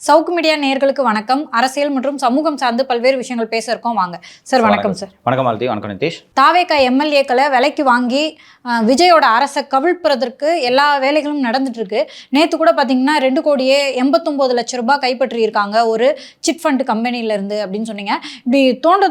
சவுக்கு media நேயர்களுக்கு வணக்கம். அரசியல் மற்றும் சமூகம் சார்ந்து பல்வேறு விஷயங்கள் பேச இருக்கோம். வாங்க சார். வணக்கம் சார். வணக்கம் மாலதி. வணக்கம் நிதேஷ். தாவேகா எம்எல்ஏக்களை விலைக்கு வாங்கி விஜயோட அரசை கவிழ்ப்புறதற்கு எல்லா வேலைகளும் நடந்துட்டு இருக்கு. நேற்று கூட பார்த்தீங்கன்னா 2,89,00,000 ரூபாய் கைப்பற்றியிருக்காங்க ஒரு சிட் ஃபண்ட் கம்பெனிலேருந்து அப்படின்னு சொன்னீங்க. இப்படி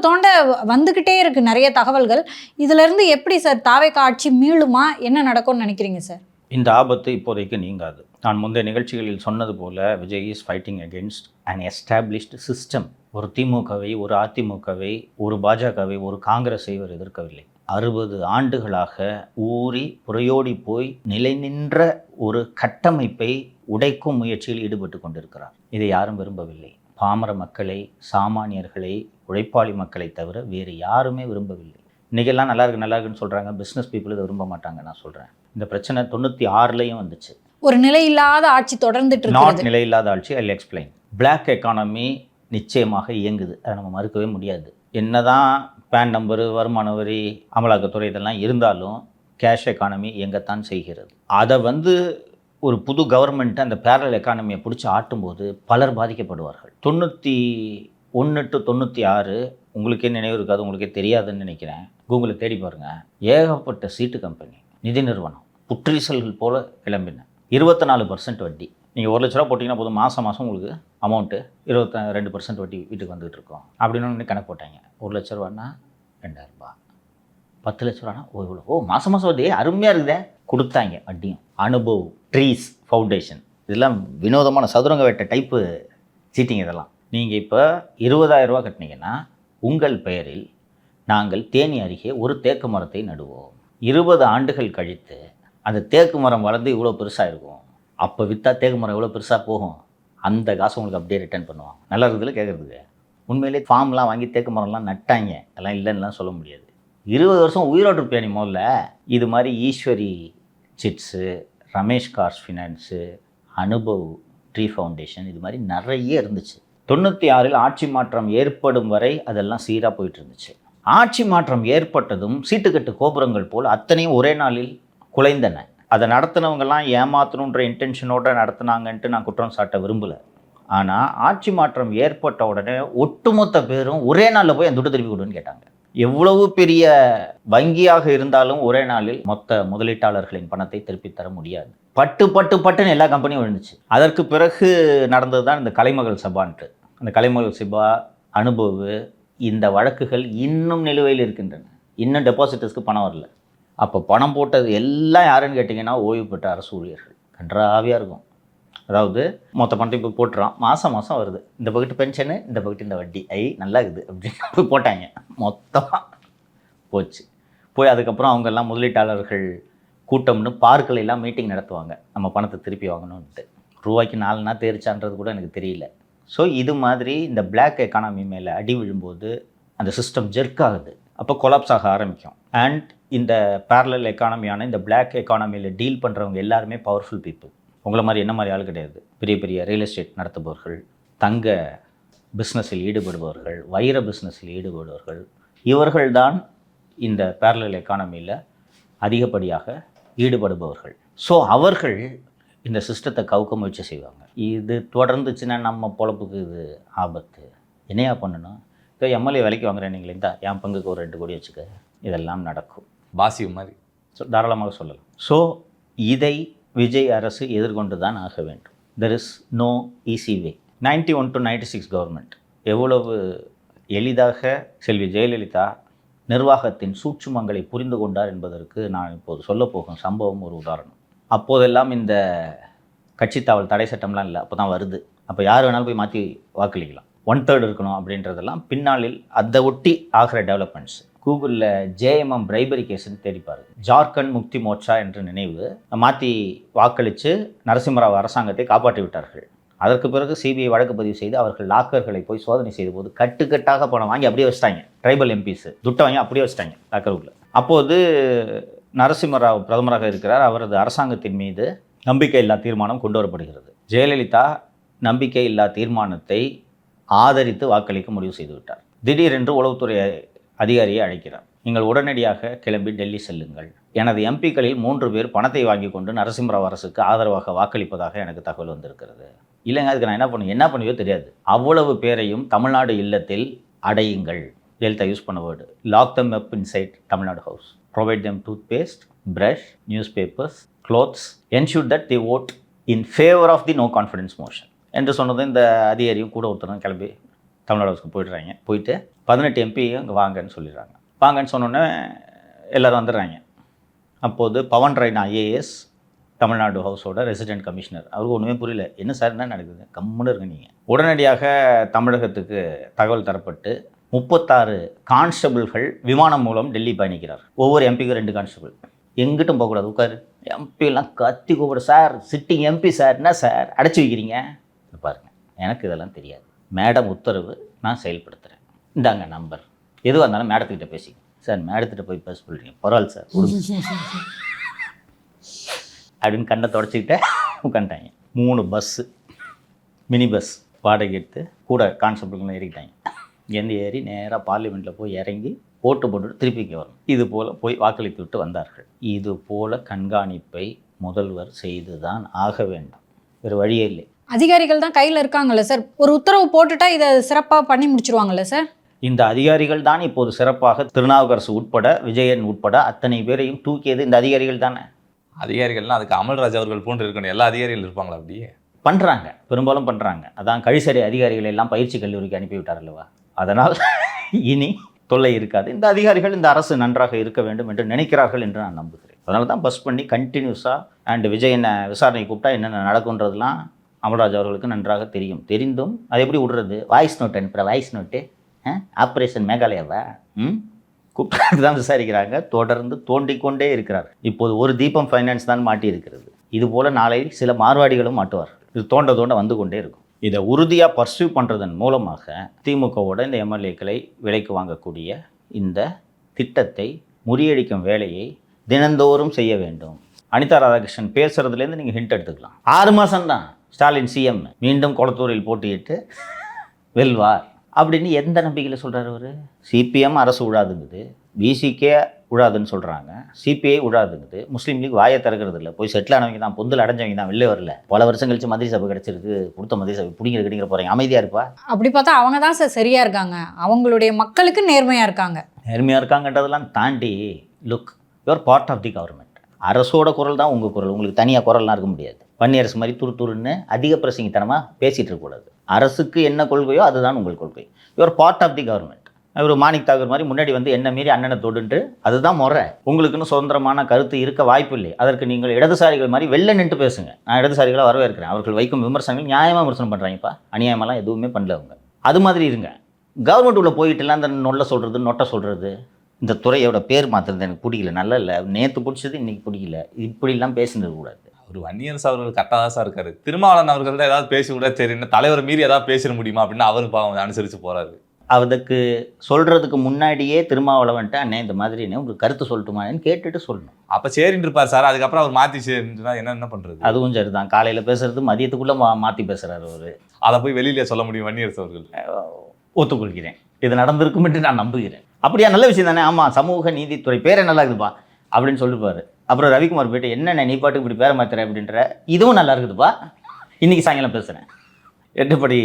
தோண்ட வந்துக்கிட்டே இருக்கு நிறைய தகவல்கள். இதுலேருந்து எப்படி சார் தாவேகா ஆட்சி மீளுமா, என்ன நடக்கும்னு நினைக்கிறீங்க சார்? இந்த ஆபத்து இப்போதைக்கு நீங்காது. நான் முந்தைய நிகழ்ச்சிகளில் சொன்னது போல Vijay is fighting against an established system. ஒரு திமுகவை, ஒரு அதிமுகவை, ஒரு பாஜகவை, ஒரு காங்கிரஸை இவர் எதிர்க்கவில்லை. 60 ஆண்டுகளாக ஊறி புறையோடி போய் நிலை நின்ற ஒரு கட்டமைப்பை உடைக்கும் முயற்சியில் ஈடுபட்டு கொண்டிருக்கிறார். இதை யாரும் விரும்பவில்லை. பாமர மக்களை, சாமானியர்களை, உழைப்பாளி மக்களை தவிர வேறு யாருமே விரும்பவில்லை. இன்றைக்கெல்லாம் நல்லா இருக்குன்னு சொல்கிறாங்க. பிஸ்னஸ் பீப்புள் இதை விரும்ப மாட்டாங்க. நான் சொல்கிறேன், இந்த பிரச்சனை 96லையும் வந்துச்சு. ஒரு நிலையில்லாத ஆட்சி தொடர்ந்துட்டு இருக்கு. நாட் நிலையில்லாத ஆட்சி. I explain. பிளாக் எக்கானமி நிச்சயமாக இயங்குது. அதை நம்ம மறுக்கவே முடியாது. என்னதான் பேன் நம்பரு, வருமான வரி, அமலாக்கத்துறை இதெல்லாம் இருந்தாலும் கேஷ் எக்கானமி இயங்கத்தான் செய்கிறது. அதை ஒரு புது கவர்மெண்ட்டு அந்த பேரல் எக்கானமியை பிடிச்சி ஆட்டும்போது பலர் பாதிக்கப்படுவார்கள். 91 to 96 உங்களுக்கே நினைவு இருக்காது, உங்களுக்கே தெரியாதுன்னு நினைக்கிறேன். கூகுளில் தேடி பாருங்கள். ஏகப்பட்ட சீட்டு கம்பெனி, நிதி நிறுவனம் புற்றீசல்கள் போல் கிளம்பின. 24% வட்டி. நீங்கள் 1 லட்ச ரூபா போட்டிங்கன்னா போதும், மாதம் உங்களுக்கு அமௌண்ட்டு 22% வட்டி வீட்டுக்கு வந்துகிட்டு இருக்கோம் அப்படின்னு கணக்கு போட்டாங்க. 1 லட்ச ரூபான்னா 2000 ரூபா, 10 லட்ச ரூபானா இவ்வளோ, மாதம் வட்டி அருமையாக இருக்குதே, கொடுத்தாங்க வட்டியும். அனுபவ் ட்ரீஸ் ஃபவுண்டேஷன், இதெல்லாம் வினோதமான சதுரங்க வேட்டை டைப்பு சீட்டிங். இதெல்லாம் நீங்கள் இப்போ 20,000 ரூபா கட்டினீங்கன்னா உங்கள் பெயரில் நாங்கள் தேனி அருகே ஒரு தேக்கு மரத்தை நடுவோம். 20 ஆண்டுகள் கழித்து அந்த தேக்கு மரம் வளர்ந்து இவ்வளோ பெருசாக இருக்கும். அப்போ விற்றா தேக்கு மரம் எவ்வளோ பெருசாக போகும், அந்த காசு உங்களுக்கு அப்படியே ரிட்டர்ன் பண்ணுவாங்க. நல்லா இருக்குதுல கேட்குறதுக்கு. உண்மையிலே ஃபார்ம்லாம் வாங்கி தேக்கு மரம்லாம் நட்டாங்க, அதெல்லாம் இல்லைன்னுலாம் சொல்ல முடியாது. 20 வருஷம் உயிரோடு இருப்பேன் நீ முதல்ல. இது மாதிரி Eswari shih tzu, Ramesh cars finance, Anubhav tree foundation, இது மாதிரி நிறைய இருந்துச்சு. 96ல் ஆட்சி மாற்றம் ஏற்படும் வரை அதெல்லாம் சீராக போயிட்டு இருந்துச்சு. ஆட்சி மாற்றம் ஏற்பட்டதும் சீட்டுக்கட்டு கோபுரங்கள் போல் அத்தனையும் ஒரே நாளில் குலைந்தன. அதை நடத்தினவங்கெல்லாம் ஏமாற்றணுன்ற இன்டென்ஷனோடு நடத்தினாங்கன்ட்டு நான் குற்றம் சாட்ட விரும்பலை. ஆனால் ஆட்சி மாற்றம் ஏற்பட்ட உடனே ஒட்டுமொத்த பேரும் ஒரே நாளில் போய் அந்த துட்டு திருப்பி கொடுன்னு கேட்டாங்க. எவ்வளவு பெரிய வங்கியாக இருந்தாலும் ஒரே நாளில் மொத்த முதலீட்டாளர்களின் பணத்தை திருப்பி தர முடியாது. பட்டுன்னு எல்லா கம்பெனியும் விழுந்துச்சு. அதற்கு பிறகு நடந்தது தான் இந்த கலைமகள் சபான்ட்டு. அந்த கலைமகள் சபா, அனுபவ், இந்த வழக்குகள் இன்னும் நிலுவையில் இருக்கின்றன. இன்னும் டெபாசிட்டர்ஸ்க்கு பணம் வரல. அப்போ பணம் போட்டது எல்லாம் யாருன்னு கேட்டிங்கன்னா ஓய்வு பெற்ற அரசு ஊழியர்கள். கன்றாவியாக இருக்கும். அதாவது மொத்த பணத்தை இப்போ போட்டுறான், மாதம் வருது, இந்த பக்கெட்டு பென்ஷனு, இந்த பக்கெட்டு இந்த வட்டி, நல்லா இருக்குது அப்படின்னு போய் போட்டாங்க. மொத்தமாக போச்சு. போய் அதுக்கப்புறம் அவங்கெல்லாம் முதலீட்டாளர்கள் கூட்டம்னு பார்க்கில் எல்லாம் மீட்டிங் நடத்துவாங்க, நம்ம பணத்தை திருப்பி வாங்கணுன்ட்டு. ரூபாய்க்கு 4 தேரிச்சான்றது கூட எனக்கு தெரியல. ஸோ இது மாதிரி இந்த பிளாக் எக்கானமி மேலே அடி விழும்போது அந்த சிஸ்டம் ஜெர்க் ஆகுது. அப்போ கொலாப்ஸ் ஆக ஆரம்பிக்கும். அண்ட் இந்த பேரலல் எக்கானமியான இந்த பிளாக் எக்கானமியில் டீல் பண்ணுறவங்க எல்லாருமே பவர்ஃபுல் பீப்புள். உங்களை மாதிரி என்ன மாதிரி ஆள் கிடையாது. பெரிய பெரிய ரியல் எஸ்டேட் நடத்துபவர்கள், தங்க பிஸ்னஸில் ஈடுபடுபவர்கள், வைர பிஸ்னஸில் ஈடுபடுபவர்கள், இவர்கள்தான் இந்த பேரலல் எக்கானமியில் அதிகப்படியாக ஈடுபடுபவர்கள். ஸோ அவர்கள் இந்த சிஸ்டத்தை கவுக்க முயற்சி செய்வாங்க. இது தொடர்ந்துச்சுன்னா நம்ம பொழப்புக்கு இது ஆபத்து. என்னையா பண்ணணும்? இப்போ எம்எல்ஏ விலைக்கு வாங்குறேன், நீங்கள் இருந்தால் என் பங்குக்கு ஒரு 2 கோடி வச்சுக்க, இதெல்லாம் நடக்கும். பாசி மாதிரி தாராளமாக சொல்லலாம். ஸோ இதை விஜய் அரசு எதிர்கொண்டு தான் ஆக வேண்டும். There is no easy way. 91 to 96 government எவ்வளவு எளிதாக செல்வி ஜெயலலிதா நிர்வாகத்தின் சூட்சுமங்களை புரிந்து கொண்டார் என்பதற்கு நான் இப்போது சொல்லப்போகும் சம்பவம் ஒரு உதாரணம். அப்போதெல்லாம் இந்த கட்சித்தாவல் தடை சட்டம்லாம் இல்லை, அப்போ தான் வருது. அப்போ யார் வேணாலும் போய் மாற்றி வாக்களிக்கலாம். 1/3 இருக்கணும் அப்படின்றதெல்லாம் பின்னாளில் அதை ஒட்டி ஆகிற டெவலப்மெண்ட்ஸ். கூகுளில் JMM பிரைபரி கேஸ்ன்னு தேடிப்பார். ஜார்க்கண்ட் முக்தி மோர்ச்சா என்று நினைவு மாற்றி வாக்களித்து நரசிம்மராவ் அரசாங்கத்தை காப்பாற்றி விட்டார்கள். அதற்கு பிறகு CBI வழக்கு பதிவு செய்து அவர்கள் லாக்கர்களை போய் சோதனை செய்த போது கட்டுக்கட்டாக பணம் வாங்கி அப்படியே வச்சுட்டாங்க. ட்ரைபல் MPs துட்டை வாங்கி அப்படியே வச்சுட்டாங்க லாக்கருக்குள்ள. அப்போது நரசிம்மராவ் பிரதமராக இருக்கிறார். அவரது அரசாங்கத்தின் மீது நம்பிக்கை இல்லா தீர்மானம் கொண்டு வரப்படுகிறது. ஜெயலலிதா நம்பிக்கை இல்லா தீர்மானத்தை ஆதரித்து வாக்களிக்க முடிவு செய்து விட்டார். திடீரென்று உளவுத்துறை அதிகாரியை அழைக்கிறார். நீங்கள் உடனடியாக கிளம்பி டெல்லி செல்லுங்கள். எனது எம்பிக்களில் 3 பேர் பணத்தை வாங்கி கொண்டு நரசிம்மராவ் அரசுக்கு ஆதரவாக வாக்களிப்பதாக எனக்கு தகவல் வந்திருக்கிறது. இல்லைங்க, அதுக்கு நான் என்ன பண்ணுவோ தெரியாது. அவ்வளவு பேரையும் தமிழ்நாடு இல்லத்தில் அடையுங்கள். ஜெயலலிதா யூஸ் பண்ண word, lock them up inside Tamil Nadu house, provide them toothpaste, brush, news papers, clothes, ensure that they vote in favor of the no confidence motion என்று சொன்னது. இந்த அதிகாரியும் கூட ஒருத்தரும் கிளம்பி தமிழ்நாடு ஹவுஸ்க்கு போயிடுறாங்க. போயிட்டு 18 எம்பி அங்கே வாங்கன்னு சொல்லிடுறாங்க. வாங்கன்னு சொன்னோன்னே எல்லோரும் வந்துடுறாங்க. அப்போது பவன் ராய்னா ஐஏஎஸ், தமிழ்நாடு ஹவுஸோட ரெசிடென்ட் கமிஷனர், அவருக்கு ஒன்றுமே புரியல. என்ன சார் என்ன நடக்குது, கம்முன்னு இருங்க நீங்கள். உடனடியாக தமிழகத்துக்கு தகவல் தரப்பட்டு 36 கான்ஸ்டபிள்கள் விமானம் மூலம் டெல்லி பயணிக்கிறார். ஒவ்வொரு எம்பிக்கும் 2 கான்ஸ்டபிள். எங்கிட்டும் போகக்கூடாது, உட்காரு. எம்பிலாம் கத்தி கூப்பிட, சார் சிட்டிங் எம்பி சார், என்ன சார் அடைச்சி வைக்கிறீங்க பாருங்கள். எனக்கு இதெல்லாம் தெரியாது, மேடம் உத்தரவு, நான் செயல்படுத்துகிறேன், இந்தாங்க நம்பர், எதுவாக இருந்தாலும் மேடத்துக்கிட்ட பேசிங்க. சார் மேடத்திட்ட போய் பேச சொல்கிறீங்க, பரவாயில்ல சார் அப்படின்னு கண்ணை தொடச்சிக்கிட்ட உட்காந்துட்டாங்க. 3 பஸ்ஸு, மினி பஸ் வாடகை எடுத்து கூட கான்ஸ்டபிள்களும் ஏறிக்கிட்டாங்க. இங்கேருந்து ஏறி நேராக பார்லிமெண்ட்டில் போய் இறங்கி ஓட்டு போட்டுட்டு திருப்பி இங்கே வரும். இது போல் போய் வாக்களித்து விட்டு வந்தார்கள். இது போல் கண்காணிப்பை முதல்வர் செய்து தான் ஆக வேண்டும், வேறு வழியே இல்லை. அதிகாரிகள் தான் கையில் இருக்காங்கல்ல சார், ஒரு உத்தரவு போட்டுட்டா இதை சிறப்பாக பண்ணி முடிச்சிருவாங்கல்ல சார். இந்த அதிகாரிகள் தான் இப்போது சிறப்பாக திருநாவுக்கரசு உட்பட, விஜயன் உட்பட அத்தனை பேரையும் தூக்கியது இந்த அதிகாரிகள் தானே. அதிகாரிகள்லாம் அதுக்கு அமல்ராஜ் அவர்கள் போன்று இருக்கணும், எல்லா அதிகாரிகள் இருப்பாங்களா? அப்படியே பண்ணுறாங்க, பெரும்பாலும் பண்ணுறாங்க. அதான் கழிசடை அதிகாரிகளை எல்லாம் பயிற்சி கல்லூரிக்கு அனுப்பிவிட்டார் அல்லவா. அதனால் இனி தொல்லை இருக்காது. இந்த அதிகாரிகள் இந்த அரசு நன்றாக இருக்க வேண்டும் என்று நினைக்கிறார்கள் என்று நான் நம்புகிறேன். அதனால தான் பஸ் பண்ணி கண்டினியூஸாக அண்ட் விஜயனை விசாரணை கூப்பிட்டா என்னென்ன நடக்குன்றதுலாம் அமல்ராஜ் அவர்களுக்கு நன்றாக தெரியும். தெரிந்தும் அதை எப்படி விடுறது? வாய்ஸ் நோட் அனுப்புகிற, வாய்ஸ் நோட்டு ஆப்ரேஷன் மேகாலயாவா கூப்பிட்டு தான் விசாரிக்கிறாங்க. தொடர்ந்து தோண்டிக்கொண்டே இருக்கிறார். இப்போது ஒரு தீபம் ஃபைனான்ஸ் தான் மாட்டி இருக்கிறது. இதுபோல் நாளை சில மார்வாடிகளும் மாட்டுவார்கள். இது தோண்ட தோண்ட வந்து கொண்டே இருக்கும். இதை உறுதியாக பர்சியூ பண்ணுறதன் மூலமாக திமுகவோட இந்த எம்எல்ஏக்களை விலைக்கு வாங்கக்கூடிய இந்த திட்டத்தை முறியடிக்கும் வேலையை தினந்தோறும் செய்ய வேண்டும். அனிதா ராதாகிருஷ்ணன் பேசுகிறதுலேருந்து நீங்கள் ஹிண்ட் எடுத்துக்கலாம். 6 மாதம்தான் ஸ்டாலின் சிஎம், மீண்டும் கொளத்தூரில் போட்டியிட்டு வெல்வார் அப்படின்னு எந்த நம்பிக்கையில் சொல்கிறார் அவர்? சிபிஎம் அரசு விழாதுங்குது, பிசிகே விழாதுன்னு சொல்கிறாங்க, சிபிஐ விழாதுங்குது, முஸ்லீம் லீக் வாயை திறக்கிறது இல்லை. போய் செட்டில் ஆனவங்க தான், பொந்தில் அடைஞ்சவங்க தான் வெளிலே வரல. பல வருஷம் கழிச்சு மந்திரி சபை கிடச்சிருக்கு, கொடுத்த மந்திரி சபை பிடிங்கிற போகிறீங்க, அமைதியாக இருப்பா. அப்படி பார்த்தா அவங்க தான் சார் சரியாக இருக்காங்க, அவங்களுடைய மக்களுக்கு நேர்மையாக இருக்காங்க. நேர்மையாக இருக்காங்கன்றதெல்லாம் தாண்டி, look, your part of the government. அரசோட குரல் தான் உங்கள் குரல், உங்களுக்கு தனியாக குரல்லாம் இருக்க முடியாது. வன்னியரசு மாதிரி துருன்னு அதிக பிரசங்கித்தனமாக பேசிகிட்டு இருக்கக்கூடாது. அரசுக்கு என்ன கொள்கையோ அதுதான் உங்கள் கொள்கை. Your part of the government. ஒரு மாணிக் தாகூர் மாதிரி முன்னாடி வந்து என்ன மீறி அண்ணனை தொடுன்று, அதுதான் முறை. உங்களுக்குன்னு சுதந்திரமான கருத்து இருக்க வாய்ப்பு இல்லை. அதற்கு நீங்கள் இடதுசாரிகள் மாதிரி வெளில நின்று பேசுங்க. நான் இடதுசாரிகளை வரவேற்கிறேன். அவர்கள் வைக்கும் விமர்சனங்கள் நியாயமாக விமர்சனம் பண்ணுறாங்கப்பா, அநியாயமெல்லாம் எதுவுமே பண்ணல அவங்க. அது மாதிரி இருங்க. கவர்மெண்ட் உள்ள போயிட்டுலாம் அந்த நொல்ல சொல்கிறது, நொட்டை சொல்கிறது, இந்த துறையோட பேர் மாற்றுறது எனக்கு பிடிக்கல, நல்லா இல்லை, நேற்று பிடிச்சது இன்றைக்கி பிடிக்கல, இப்படிலாம் பேசினது கூடாது. ஒரு வன்னியரசு அவர்கள் கரெக்டாக தான் சார் இருக்காரு. திருமாவளவன் அவர்கள் தான் ஏதாவது பேசி கூட சரி, தலைவர் மீறி ஏதாவது பேசிட முடியுமா அப்படின்னு அவரு பாவம் அனுசரித்து போகிறாரு. அதுக்கு சொல்கிறதுக்கு முன்னாடியே திருமாவளவன்ட்டு அண்ணே இந்த மாதிரி உங்களுக்கு கருத்து சொல்லட்டுமான்னு கேட்டுட்டு சொல்லணும். அப்போ சரின்னு இருப்பார் சார். அதுக்கப்புறம் அவர் மாற்றி சரின்னா என்ன பண்ணுறது? அதுவும் சரி தான். காலையில் பேசுறது மதியத்துக்குள்ளே மாற்றி பேசுகிறாரு அவர். அதை போய் வெளியிலே சொல்ல முடியும் வன்னியரசு அவர்கள்? ஒத்துக்கொள்கிறேன், இது நடந்திருக்கும் என்று நான் நம்புகிறேன். அப்படியா, நல்ல விஷயம் தானே. ஆமாம், சமூக நீதித்துறை பேரே நல்லா இருக்குதுப்பா அப்படின்னு சொல்லிப்பார். அப்புறம் ரவிக்குமார் போய்ட்டு என்னென்ன நீ பாட்டுக்கு இப்படி பேரை மாத்துற அப்படின்ற, இதுவும் நல்லா இருக்குதுப்பா, இன்றைக்கி சாயங்காலம் பேசுகிறேன். எட்டுப்படி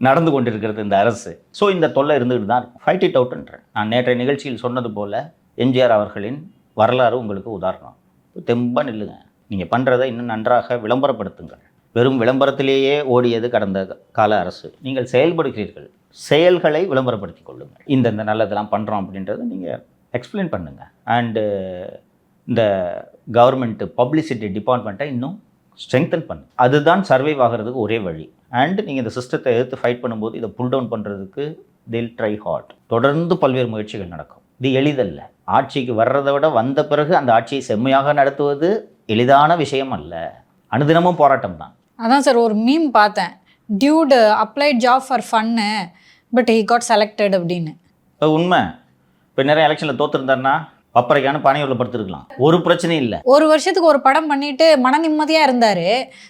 நடந்து கொண்டிருக்கிறது இந்த அரசு. ஸோ இந்த தொல்லை இருந்துகிட்டு தான் இருக்கும். ஃபைட் இட் அவுட்ன்றேன். நான் நேற்றைய நிகழ்ச்சியில் சொன்னது போல் எம்ஜிஆர் அவர்களின் வரலாறு உங்களுக்கு உதாரணம். தெம்பாக நில்லுங்க. நீங்கள் பண்ணுறதை இன்னும் நன்றாக விளம்பரப்படுத்துங்கள். வெறும் விளம்பரத்திலேயே ஓடியது கடந்த கால அரசு. நீங்கள் செயல்படுகிறீர்கள், செயல்களை விளம்பரப்படுத்தி கொள்ளுங்கள். இந்த நல்லதெல்லாம் பண்ணுறோம் அப்படின்றத நீங்கள் எக்ஸ்பிளைன் பண்ணுங்கள். அண்டு இந்த கவர்மெண்ட்டு பப்ளிசிட்டி டிபார்ட்மெண்ட்டை இன்னும் ஸ்ட்ரெங்தன் பண்ணு. அதுதான் சர்வைவ் ஆகிறதுக்கு ஒரே வழி. அண்ட் நீங்கள் இந்த சிஸ்டத்தை எதிர்த்து ஃபைட் பண்ணும்போது இதை புல் டவுன் பண்ணுறதுக்கு தில் ட்ரை ஹார்ட். தொடர்ந்து பல்வேறு முயற்சிகள் நடக்கும். இது எளிதல்ல. ஆட்சிக்கு வர்றதை விட வந்த பிறகு அந்த ஆட்சியை செம்மையாக நடத்துவது எளிதான விஷயம் அல்ல. அனுதினமும் போராட்டம் தான். அதான் சார் ஒரு மீம் பார்த்தேன், Dude applied job for fun but he got selected அப்படின்னு. உண்மை. இப்போ நிறைய எலெக்ஷனில் தோற்றுருந்தாருன்னா பப்பரைக்கான பானையூரில் படுத்துருக்கலாம், ஒரு பிரச்சனையும் இல்லை. ஒரு வருஷத்துக்கு ஒரு படம் பண்ணிட்டு மன நிம்மதியாக இருந்தார்.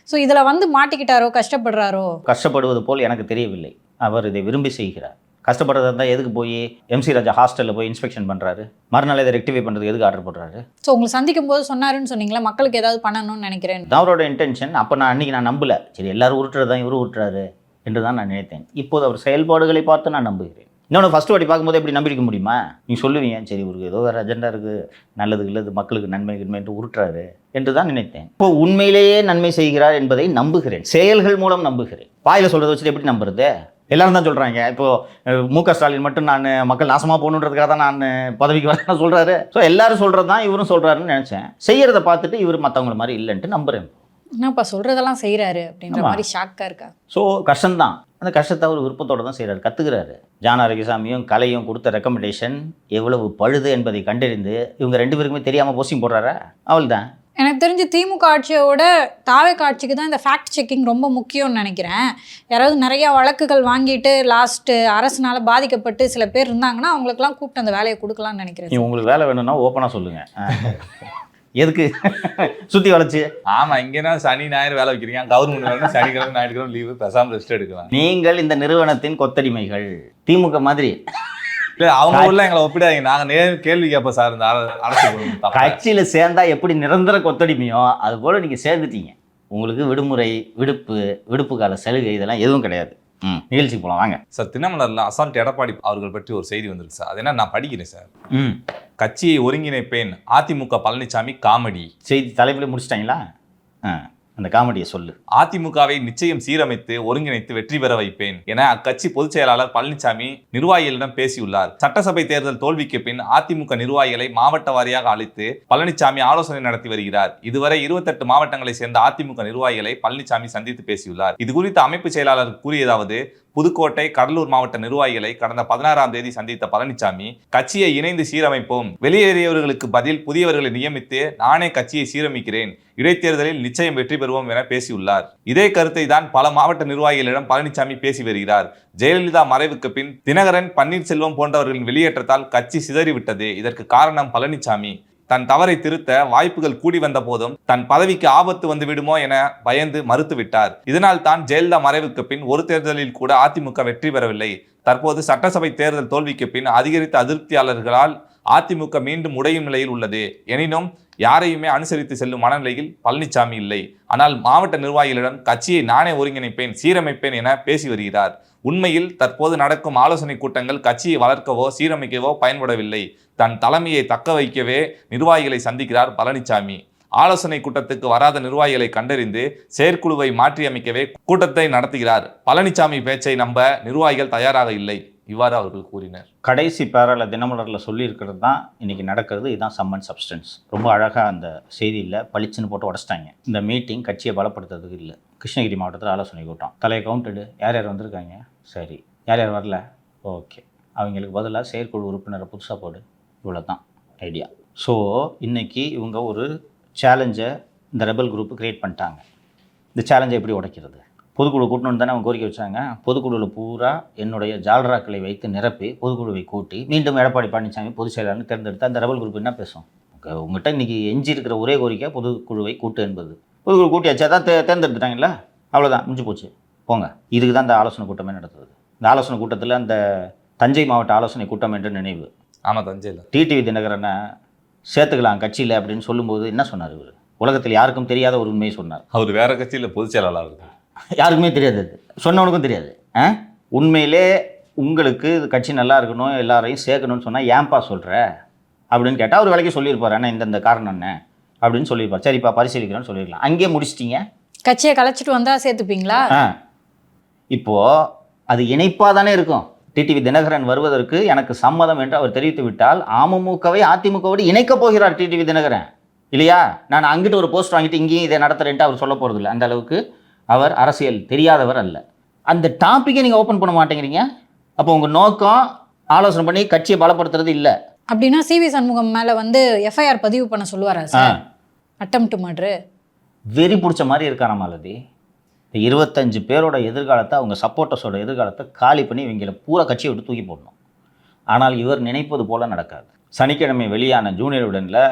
ஸோ இதில் வந்து மாட்டிக்கிட்டாரோ, கஷ்டப்படுறாரோ? கஷ்டப்படுவது போல் எனக்கு தெரியவில்லை. அவர் இதை விரும்பி செய்கிறார். கஷ்டப்படுறதா இருந்தால் எதுக்கு போய் MC ராஜா ஹாஸ்டலில் போய் இன்ஸ்பெக்ஷன் பண்ணுறாரு? மறுநாள் இதை ரெக்டிஃபை பண்ணுறதுக்கு எதுக்கு ஆர்டர் போடுறாரு? ஸோ உங்களை சந்திக்கும் போது சொன்னாருன்னு சொன்னீங்களா, மக்களுக்கு ஏதாவது பண்ணணும்னு நினைக்கிறேன். தான் அவரோட இன்டென்ஷன். அப்போ நான் நம்பலை. சரி, எல்லாரும் உருட்டுறது தான் இவரு உருட்டுறாரு என்று தான் நான் நினைத்தேன். இப்போது அவர் செயல்பாடுகளை பார்த்து நான் நம்புகிறேன். இன்னொன்று ஃபஸ்ட்டு வாட்டி பார்க்கும்போது எப்படி நம்பிக்க முடியுமா? நீங்கள் சொல்லுவீங்க, சரி இவருக்கு ஏதோ வேறு அஜெண்டா இருக்குது, நல்லது இல்லது மக்களுக்கு நன்மை என்று உருட்டுறாரு என்று தான் நினைத்தேன். இப்போ உண்மையிலேயே நன்மை செய்கிறார் என்பதை நம்புகிறேன், செயல்கள் மூலம் நம்புகிறேன். வாயில் சொல்கிறத வச்சுட்டு எப்படி நம்புறது? எல்லாரும் தான் சொல்கிறாங்க. இப்போது மு.க. ஸ்டாலின் மட்டும் நான் மக்கள் நாசமாக போகணுன்றதுக்காக தான் நான் பதவிக்கு வரேன் சொல்கிறாரு. ஸோ எல்லாரும் சொல்கிறது தான் இவரும் சொல்கிறாருன்னு நினச்சேன். செய்கிறத பார்த்துட்டு இவர் மற்றவங்கள மாதிரி இல்லைன்ட்டு நம்புகிறேன். என்னப்பா சொல்கிறதெல்லாம் செய்கிறாரு அப்படின்ற மாதிரி ஷாக்காக இருக்கா? ஸோ கஷ்டம்தான். அந்த கஷ்டத்தை அவர் விருப்பத்தோடு தான் செய்கிறார், கற்றுக்கிறாரு. ஜான் ஆரோக்கியசாமியும் கலையும் கொடுத்த ரெக்கமெண்டேஷன் எவ்வளவு பழுது என்பதை கண்டறிந்து இவங்க 2 பேருக்குமே தெரியாமல் போஸ்டிங் போடுறாரா? அவள் தான். எனக்கு தெரிஞ்சு திமுக ஆட்சியோட தாவேக ஆட்சிக்கு தான் இந்த ஃபேக்ட் செக்கிங் ரொம்ப முக்கியம்னு நினைக்கிறேன். யாராவது நிறையா வழக்குகள் வாங்கிட்டு லாஸ்ட்டு அரசுனால பாதிக்கப்பட்டு சில பேர் இருந்தாங்கன்னா அவங்களுக்குலாம் கூப்பிட்டு அந்த வேலையை கொடுக்கலாம்னு நினைக்கிறேன். உங்களுக்கு வேலை வேணும்னா ஓப்பனாக சொல்லுங்கள். எதுக்கு சுற்றி வளைச்சு? ஆமாம், இங்கேனா சனி ஞாயிறு வேலை வைக்கிறீங்க, கவர்மெண்ட் வேலை சனிக்கிழமை ஞாயிற்றுக்கிழமை லீவு, பேசாமல் ரெஸ்ட் எடுக்கலாம். நீங்கள் இந்த நிறுவனத்தின் கொத்தடிமைகள், திமுக மாதிரி. இல்லை, அவங்க உள்ள எங்களை ஒப்பிடாதீங்க. நாங்கள் கேள்வி கேட்போம் சார். இந்த அரசு கட்சியில் சேர்ந்தா எப்படி நிரந்தர கொத்தடிமையோ அது போல் நீங்கள் சேர்ந்துட்டீங்க. உங்களுக்கு விடுமுறை, விடுப்பு கால சலுகை இதெல்லாம் எதுவும் கிடையாது. நிகழ்ச்சிக்கு போகலாம் வாங்க சார். தினமலர்ல அசால்ட் எடப்பாடி அவர்கள் பற்றி ஒரு செய்தி வந்திருக்கு சார். அது என்ன, நான் படிக்கிறேன் சார். கட்சியை ஒருங்கிணைப்பேன், அதிமுக பழனிசாமி காமெடி. செய்தி தலைப்பில் முடிச்சிட்டாங்களா? அந்த காமெடியை சொல்லு. அதிமுகவை நிச்சயம் சீரமைத்து ஒருங்கிணைத்து வெற்றி பெற வைப்பேன் என அக்கட்சி பொதுச் செயலாளர் பழனிசாமி நிர்வாகிகளிடம் பேசியுள்ளார். சட்டசபை தேர்தல் தோல்விக்கு பின் அதிமுக நிர்வாகிகளை மாவட்ட வாரியாக அழைத்து பழனிசாமி ஆலோசனை நடத்தி வருகிறார். இதுவரை 28 மாவட்டங்களை சேர்ந்த அதிமுக நிர்வாகிகளை பழனிசாமி சந்தித்து பேசியுள்ளார். இது குறித்து அமைப்பு செயலாளர் கூறியதாவது: புதுக்கோட்டை, கடலூர் மாவட்ட நிர்வாகிகளை கடந்த 16ஆம் தேதி சந்தித்த பழனிசாமி, கட்சியை இணைந்து சீரமைப்போம், வெளியேறியவர்களுக்கு பதில் புதியவர்களை நியமித்து நானே கட்சியை சீரமைக்கிறேன், இடைத்தேர்தலில் நிச்சயம் வெற்றி பெறுவோம் என பேசியுள்ளார். இதே கருத்தை தான் பல மாவட்ட நிர்வாகிகளிடம் பழனிசாமி பேசி வருகிறார். ஜெயலலிதா மறைவுக்கு பின் தினகரன், பன்னீர்செல்வம் போன்றவர்களின் வெளியேற்றத்தால் கட்சி சிதறிவிட்டது. இதற்கு காரணம் பழனிசாமி. தன் தவறை திருத்த வாய்ப்புகள் கூடி வந்த போதும் தன் பதவிக்கு ஆபத்து வந்து விடுமோ என பயந்து மறுத்துவிட்டார். இதனால் தான் ஜெயலலிதா மறைவுக்கு பின் ஒரு தேர்தலில் கூட அதிமுக வெற்றி பெறவில்லை. தற்போது சட்டசபை தேர்தல் தோல்விக்கு பின் அதிகரித்த அதிருப்தியாளர்களால் அதிமுக மீண்டும் உடையும் நிலையில் உள்ளது. எனினும் யாரையுமே அனுசரித்து செல்லும் மனநிலையில் பழனிசாமி இல்லை. ஆனால் மாவட்ட நிர்வாகிகளிடம் கட்சியை நானே ஒருங்கிணைப்பேன், சீரமைப்பேன் என பேசி வருகிறார். உண்மையில் தற்போது நடக்கும் ஆலோசனை கூட்டங்கள் கட்சியை வளர்க்கவோ சீரமைக்கவோ பயன்படவில்லை. தன் தலைமையை தக்க வைக்கவே நிர்வாகிகளை சந்திக்கிறார் பழனிசாமி. ஆலோசனை கூட்டத்துக்கு வராத நிர்வாகிகளை கண்டறிந்து செயற்குழுவை மாற்றியமைக்கவே கூட்டத்தை நடத்துகிறார். பழனிசாமி பேச்சை நம்ப நிர்வாகிகள் தயாராக இல்லை. இவ்வாறு அவர்கள் கூறினர். கடைசி பேரால தினமலரில் சொல்லியிருக்கிறது தான் இன்றைக்கி நடக்கிறது. இதுதான் சம் அண்ட் சப்ஸ்டன்ஸ். ரொம்ப அழகாக அந்த செய்தியில் பளிச்சுன்னு போட்டு உடச்சிட்டாங்க. இந்த மீட்டிங் கட்சியை பலப்படுத்துறதுக்கு இல்லை. கிருஷ்ணகிரி மாவட்டத்தில் ஆலோசனை கூட்டம். தலையை கவுண்டடு, யார் யார் வந்திருக்காங்க, சரி யார் யார் வரல, ஓகே, அவங்களுக்கு பதிலாக செயற்குழு உறுப்பினரை புதுசாக போடு, இவ்வளோ தான் ஐடியா. ஸோ இன்றைக்கி இவங்க ஒரு சேலஞ்சை இந்த ரெபல் குரூப்பு க்ரியேட் பண்ணிட்டாங்க. இந்த சேலஞ்சை எப்படி உடைக்கிறது? பொதுக்குழு கூட்டணுன்னு தானே அவங்க கோரிக்கை வச்சாங்க. பொதுக்குழுவில் பூரா என்னுடைய ஜால்ராக்களை வைத்து நிரப்பி பொதுக்குழுவை கூட்டி மீண்டும் எடப்பாடி பழனிசாமி பொதுச் செயலாளர்னு தேர்ந்தெடுத்து அந்த ரெபல் குரூப் என்ன பேசும்? உங்கள்கிட்ட இன்றைக்கி எஞ்சி இருக்கிற ஒரே கோரிக்கை பொதுக்குழுவை கூட்டு என்பது. பொதுக்குழு கூட்டி வச்சா தான் தேர்ந்தெடுத்துட்டாங்கல்ல, அவ்வளோதான், முடிஞ்சு போச்சு, போங்க. இதுக்கு தான் இந்த ஆலோசனை கூட்டமே நடத்துது. இந்த ஆலோசனை கூட்டத்தில் அந்த தஞ்சை மாவட்ட ஆலோசனை கூட்டம் என்று நினைவு. ஆமாம், தஞ்சையில் டிடிவி தினகரனை சேர்த்துக்கலாம் கட்சியில் அப்படின்னு சொல்லும்போது என்ன சொன்னார் இவர்? உலகத்தில் யாருக்கும் தெரியாத ஒரு உண்மையை சொன்னார். அவர் வேற கட்சியில் பொதுச் செயலாளர் இருக்கார், யாருக்குமே தெரியாது, அது சொன்னவனுக்கும் தெரியாது. உண்மையிலே உங்களுக்கு கட்சி நல்லா இருக்கணும், எல்லாரையும் சேர்க்கணும்னு சொன்னால் ஏன்பா சொல்கிற அப்படின்னு கேட்டால் அவர் விலைக்கு சொல்லியிருப்பார். ஆனால் இந்த காரணம் என்ன அப்படின்னு சொல்லியிருப்பார். சரிப்பா பரிசீலிக்கிறோன்னு சொல்லிடலாம். அங்கேயே முடிச்சிட்டிங்க. கட்சியை கலைச்சிட்டு வந்தால் சேர்த்துப்பீங்களா? இப்போது அது இணைப்பாக தானே இருக்கும். டிடிவி தினகரன் வருவதற்கு எனக்கு சம்மதம் என்று அவர் தெரிவித்து விட்டால் அமமுகவை அதிமுகவோடு இணைக்கப் போகிறார் டிடிவி தினகரன், இல்லையா? நான் அங்கிட்டு ஒரு போஸ்ட் வாங்கிட்டு இங்கேயும் இதை நடத்துகிறேன்ட்டு அவர் சொல்ல போகிறது இல்லை. அந்த அளவுக்கு அவர் அரசியல் தெரியாதவர் அல்ல. அந்த டாப்பிக்கை நீங்கள் ஓப்பன் பண்ண மாட்டேங்கிறீங்க. அப்போ உங்கள் நோக்கம் ஆலோசனை பண்ணி கட்சியை பலப்படுத்துறது இல்லை. அப்படின்னா சிவி சண்முகம் மேலே வந்து எஃப்ஐஆர் பதிவு பண்ண சொல்லுவாரா சார்? அட்டெம்ப்ட் மர்டர் வெறி பிடிச்ச மாதிரி இருக்கா மாலதி. இந்த 25 பேரோட எதிர்காலத்தை, அவங்க சப்போர்ட்டர்ஸோட எதிர்காலத்தை காலி பண்ணி இவங்களை பூரா கட்சியை விட்டு தூக்கி போடணும். ஆனால் இவர் நினைப்பது போல் நடக்காது. சனிக்கிழமை வெளியான ஜூனியர் உடனில்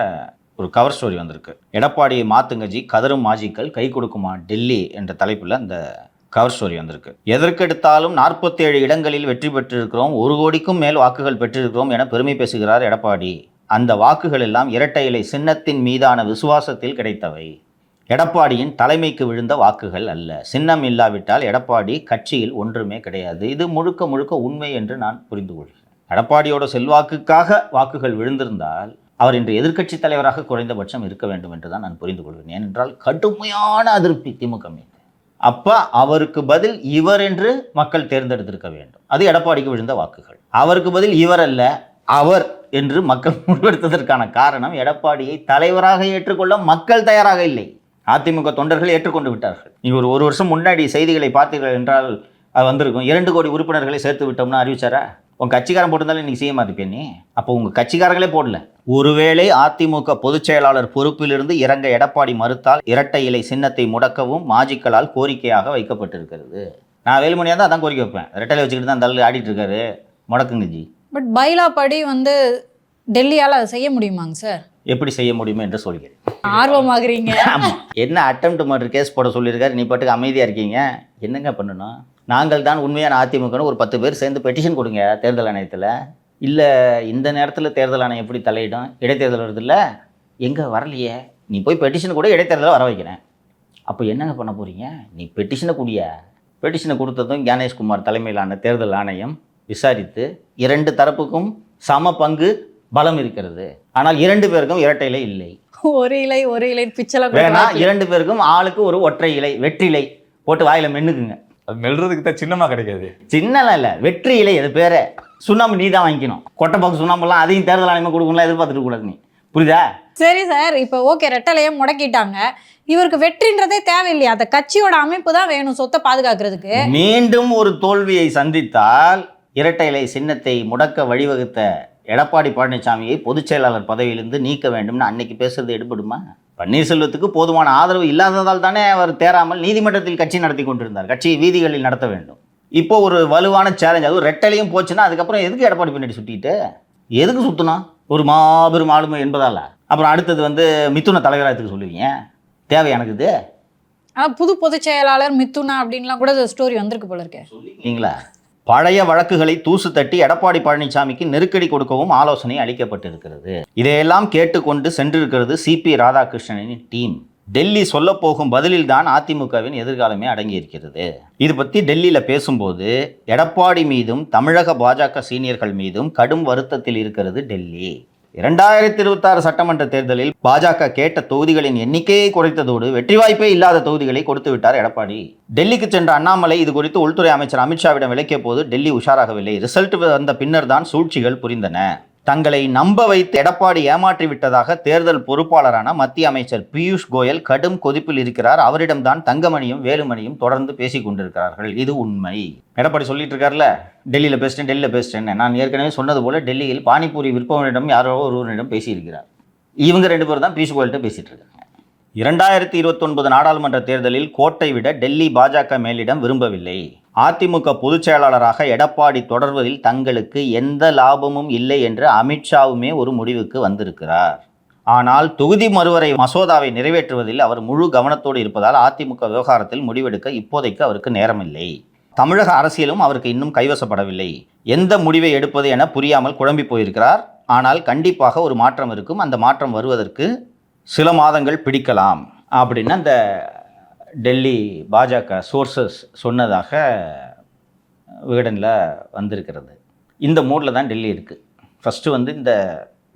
ஒரு கவர் ஸ்டோரி வந்திருக்கு. எடப்பாடியை மாத்துங்க ஜி, கதரும் மாஜிக்கள் கை கொடுக்குமா டெல்லி என்ற தலைப்பில் அந்த கவர் ஸ்டோரி வந்திருக்கு. எதற்கெடுத்தாலும் 47 இடங்களில் வெற்றி பெற்றிருக்கிறோம், 1 கோடிக்கும் மேல் வாக்குகள் பெற்றிருக்கிறோம் என பெருமை பேசுகிறார் எடப்பாடி. அந்த வாக்குகள் எல்லாம் இரட்டை இலை சின்னத்தின் மீதான விசுவாசத்தில் கிடைத்தவை, எடப்பாடியின் தலைமைக்கு விழுந்த வாக்குகள் அல்ல. சின்னம் இல்லாவிட்டால் எடப்பாடி கட்சியில் ஒன்றுமே கிடையாது. இது முழுக்க முழுக்க உண்மை என்று நான் புரிந்து கொள்கிறேன். எடப்பாடியோட செல்வாக்குக்காக வாக்குகள் விழுந்திருந்தால் அவர் இன்று எதிர்க்கட்சி தலைவராக குறைந்தபட்சம் இருக்க வேண்டும் என்று தான் நான் புரிந்து கொள்வேன். ஏனென்றால் கடுமையான அதிருப்தி திமுக மீது. அப்போ அவருக்கு பதில் இவர் என்று மக்கள் தேர்ந்தெடுத்திருக்க வேண்டும். அது எடப்பாடிக்கு விழுந்த வாக்குகள். அவருக்கு பதில் இவர் அல்ல அவர் என்று மக்கள் முடிவெடுத்ததற்கான காரணம் எடப்பாடியை தலைவராக ஏற்றுக்கொள்ள மக்கள் தயாராக இல்லை. அதிமுக தொண்டர்கள் ஏற்றுக்கொண்டு விட்டார்கள். நீங்கள் ஒரு வருஷம் முன்னாடி செய்திகளை பார்த்தீர்கள் என்றால் அது வந்திருக்கும். 2 கோடி உறுப்பினர்களை சேர்த்து விட்டோம்னா அறிவிச்சாரா? உங்கள் கட்சிக்காரன் போட்டிருந்தாலும் இன்றைக்கி செய்ய மாட்டேன் நீ. அப்போ உங்கள் கட்சிக்காரங்களே போடல. ஒருவேளை அதிமுக பொதுச் செயலாளர் பொறுப்பிலிருந்து இறங்க எடப்பாடி மறுத்தால் இரட்டை இலை சின்னத்தை முடக்கவும் மாஜிக்கலால் கோரிக்கையாக வைக்கப்பட்டிருக்கிறது. நான் வேலுமணியாக தான் அதான் கோரிக்கை வைப்பேன். இரட்டை இலை வச்சுக்கிட்டு தான் தள்ளு ஆடிட்டு இருக்காரு, முடக்குங்க ஜி. பட் பைலா படி டெல்லியால் அதை செய்ய முடியுமாங்க சார்? எப்படி செய்ய முடியுமோ என்று சொல்கிறேன். ஆர்வமாகறீங்க. ஆமாம், என்ன அட்டெம்ப்ட் மர்டர் கேஸ் போட சொல்லியிருக்காரு, நீ பாட்டுக்கு அமைதியாக இருக்கீங்க. என்னங்க பண்ணணும்? நாங்கள் தான் உண்மையான அதிமுகன்னு ஒரு 10 பேர் சேர்ந்து பெட்டிஷன் கொடுங்க தேர்தல் ஆணையத்தில். இல்லை இந்த நேரத்தில் தேர்தல் ஆணையம் எப்படி தலையிடும்? இடைத்தேர்தல் வருது இல்லை, எங்கே வரலையே, நீ போய் பெட்டிஷன் கூட இடைத்தேர்தலை வர வைக்கிறேன். அப்போ என்னங்க பண்ண போகிறீங்க? நீ பெட்டிஷனை பெட்டிஷனை கொடுத்ததும் ஞானேஷ்குமார் தலைமையிலான தேர்தல் ஆணையம் விசாரித்து 2 தரப்புக்கும் சம பங்கு பலம் இருக்கிறது. ஆனால் 2 பேருக்கும் இரட்டை இலை இல்லை. ஒரு இலை பிச்சை வேணா 2 பேருக்கும் ஆளுக்கு ஒரு ஒற்றை இலை வெற்றிலை போட்டு வாயில மென்னுக்குங்க. அது மெல்றதுக்கு தான் சின்னமாக கிடைக்காது. சின்னலாம் இல்லை, வெற்றி இலை. அது பேரை சுண்ணாம்பு நீ தான் வாங்கிக்கணும். கொட்டைப்பாக்கு சுண்ணாம்புலாம் அதையும் தேர்தல் ஆணையமாக கொடுக்கணும்லாம் எதிர்பார்த்துட்டு கூடாது நீ. புரியுதா? சரி சார், இப்போ ஓகே ரெட்டலையை முடக்கிட்டாங்க, இவருக்கு வெற்றின்றதே தேவையில்லையா? அந்த கட்சியோட அமைப்பு தான் வேணும் சொத்தை பாதுகாக்கிறதுக்கு. மீண்டும் ஒரு தோல்வியை சந்தித்தால் இரட்டை இலை சின்னத்தை முடக்க வழிவகுத்த எடப்பாடி பழனிசாமியை பொதுச் செயலாளர் பதவியிலிருந்து நீக்க வேண்டும்னு அன்னைக்கு பேசுறது எடுபடுமா? பன்னீர்செல்வத்துக்கு போதுமான ஆதரவு இல்லாததால் தானே அவர் தேராமல் நீதிமன்றத்தில் கட்சி நடத்தி கொண்டிருந்தார். கட்சியை வீதிகளில் நடத்த வேண்டும். இப்போ ஒரு வலுவான சேலஞ்ச், அதுவும் ரெட்டலையும் போச்சுன்னா அதுக்கப்புறம் எதுக்கு எடப்பாடி பின்னாடி சுட்டிட்டு எதுக்கு சுற்றணும்? ஒரு மாபெரும் ஆளுமை என்பதால. அப்புறம் அடுத்தது மிதுன தலைவராகத்துக்கு சொல்லுவீங்க, தேவை எனக்கு இது. ஆனால் புது பொதுச் செயலாளர் மிதுனா அப்படின்லாம் கூட ஸ்டோரி வந்திருக்கு போல இருக்கேன். சொல்லிங்களா? பழைய வழக்குகளை தூசு தட்டி எடப்பாடி பழனிசாமிக்கு நெருக்கடி கொடுக்கவும் ஆலோசனை அளிக்கப்பட்டிருக்கிறது. இதையெல்லாம் கேட்டுக்கொண்டு சென்றிருக்கிறது சிபி ராதாகிருஷ்ணனின் டீம். டெல்லி சொல்ல போகும் பதிலில் தான் அதிமுகவின் எதிர்காலமே அடங்கியிருக்கிறது. இது பற்றி டெல்லியில் பேசும்போது எடப்பாடி மீதும் தமிழக பாஜக சீனியர்கள் மீதும் கடும் வருத்தத்தில் இருக்கிறது டெல்லி. 2026 சட்டமன்ற தேர்தலில் பாஜக கேட்ட தொகுதிகளின் எண்ணிக்கையை குறைத்ததோடு வெற்றி வாய்ப்பே இல்லாத தொகுதிகளை கொடுத்து விட்டார் எடப்பாடி. டெல்லிக்கு சென்ற அண்ணாமலை இது குறித்து உள்துறை அமைச்சர் அமித்ஷாவிடம் விளக்கிய போது டெல்லி உஷாராகவில்லை. ரிசல்ட் வந்த பின்னர் தான் சூழ்ச்சிகள் புரிந்தன. தங்களை நம்ப வைத்து எடப்பாடி ஏமாற்றி விட்டதாக தேர்தல் பொறுப்பாளரான மத்திய அமைச்சர் பியூஷ் கோயல் கடும் கொதிப்பில் இருக்கிறார். அவரிடம்தான் தங்கமணியும் வேலுமணியும் தொடர்ந்து பேசிக் கொண்டிருக்கிறார்கள். இது உண்மை. எடப்பாடி சொல்லிட்டு இருக்கார்ல, டெல்லியில் பேசிட்டேன். நான் ஏற்கனவே சொன்னது போல டெல்லியில் பானிபூரி விற்பவனிடம் யாரோ ஒருவரிடம் பேசியிருக்கிறார். இவங்க 2 பேர் தான் பியூஷ் கோயல்கிட்ட பேசிட்டு இருக்காங்க. 2029 நாடாளுமன்ற தேர்தலில் கோட்டை விட டெல்லி பாஜக மேலிடம் விரும்பவில்லை. அதிமுக பொதுச் செயலாளராக எடப்பாடி தொடர்வதில் தங்களுக்கு எந்த லாபமும் இல்லை என்று அமித்ஷாவுமே ஒரு முடிவுக்கு வந்திருக்கிறார். ஆனால் தொகுதி மறுவரை மசோதாவை நிறைவேற்றுவதில் அவர் முழு கவனத்தோடு இருப்பதால் அதிமுக விவகாரத்தில் முடிவெடுக்க இப்போதைக்கு அவருக்கு நேரமில்லை. தமிழக அரசியலும் அவருக்கு இன்னும் கைவசப்படவில்லை. எந்த முடிவை எடுப்பது என புரியாமல் குழம்பி போயிருக்கிறார். ஆனால் கண்டிப்பாக ஒரு மாற்றம் இருக்கும். அந்த மாற்றம் வருவதற்கு சில மாதங்கள் பிடிக்கலாம் அப்படின்னு அந்த டெல்லி பாஜக சோர்சஸ் சொன்னதாக விகடனில் வந்திருக்கிறது. இந்த மூடில் தான் டெல்லி இருக்குது. ஃபஸ்ட்டு இந்த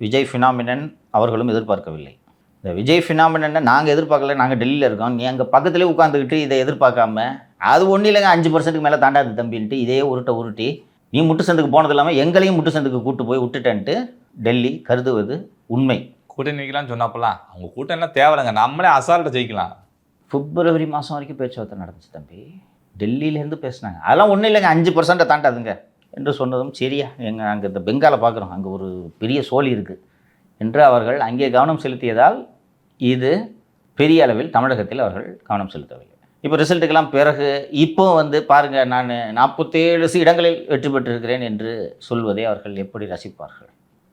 விஜய் ஃபினாமினன் அவர்களும் எதிர்பார்க்கவில்லை. இந்த விஜய் ஃபினாமினனை நாங்கள் எதிர்பார்க்கல, நாங்கள் டெல்லியில் இருக்கோம், நீ அங்கே பக்கத்துலேயே உட்காந்துக்கிட்டு இதை எதிர்பார்க்காம அது ஒன்றும் இல்லைங்க 5% மேலே தாண்டாது தம்பின்ட்டு இதே உருட்டி நீ முட்டு சந்துக்கு போனது இல்லாமல் எங்களையும் முட்டு சந்துக்கு கூட்டு போய் விட்டுட்டேன்ட்டு டெல்லி கருதுவது உண்மை. கூட்டணிக்கலாம்னு சொன்னாப்பெல்லாம் அவங்க கூட்டணிலாம் தேவையில்லைங்க, நம்மளே அசால்ட்டை ஜெயிக்கலாம். பிப்ரவரி மாதம் வரைக்கும் பேச்சுவார்த்தை நடந்துச்சு தம்பி. டெல்லியிலேருந்து பேசினாங்க. அதெல்லாம் ஒன்றும் இல்லைங்க 5% தாண்டாதுங்க என்று சொன்னதும் சரியா, நாங்கள் இந்த பெங்காலை பார்க்குறோம், அங்கே ஒரு பெரிய சோழி இருக்குது என்று அவர்கள் அங்கே கவனம் செலுத்தியதால் இது பெரிய அளவில் தமிழகத்தில் அவர்கள் கவனம் செலுத்தவில்லை. இப்போ ரிசல்ட்டுக்கெல்லாம் பிறகு இப்போ பாருங்கள், நான் 47 இடங்களில் வெற்றி பெற்றிருக்கிறேன் என்று சொல்வதை அவர்கள் எப்படி ரசிப்பார்கள்?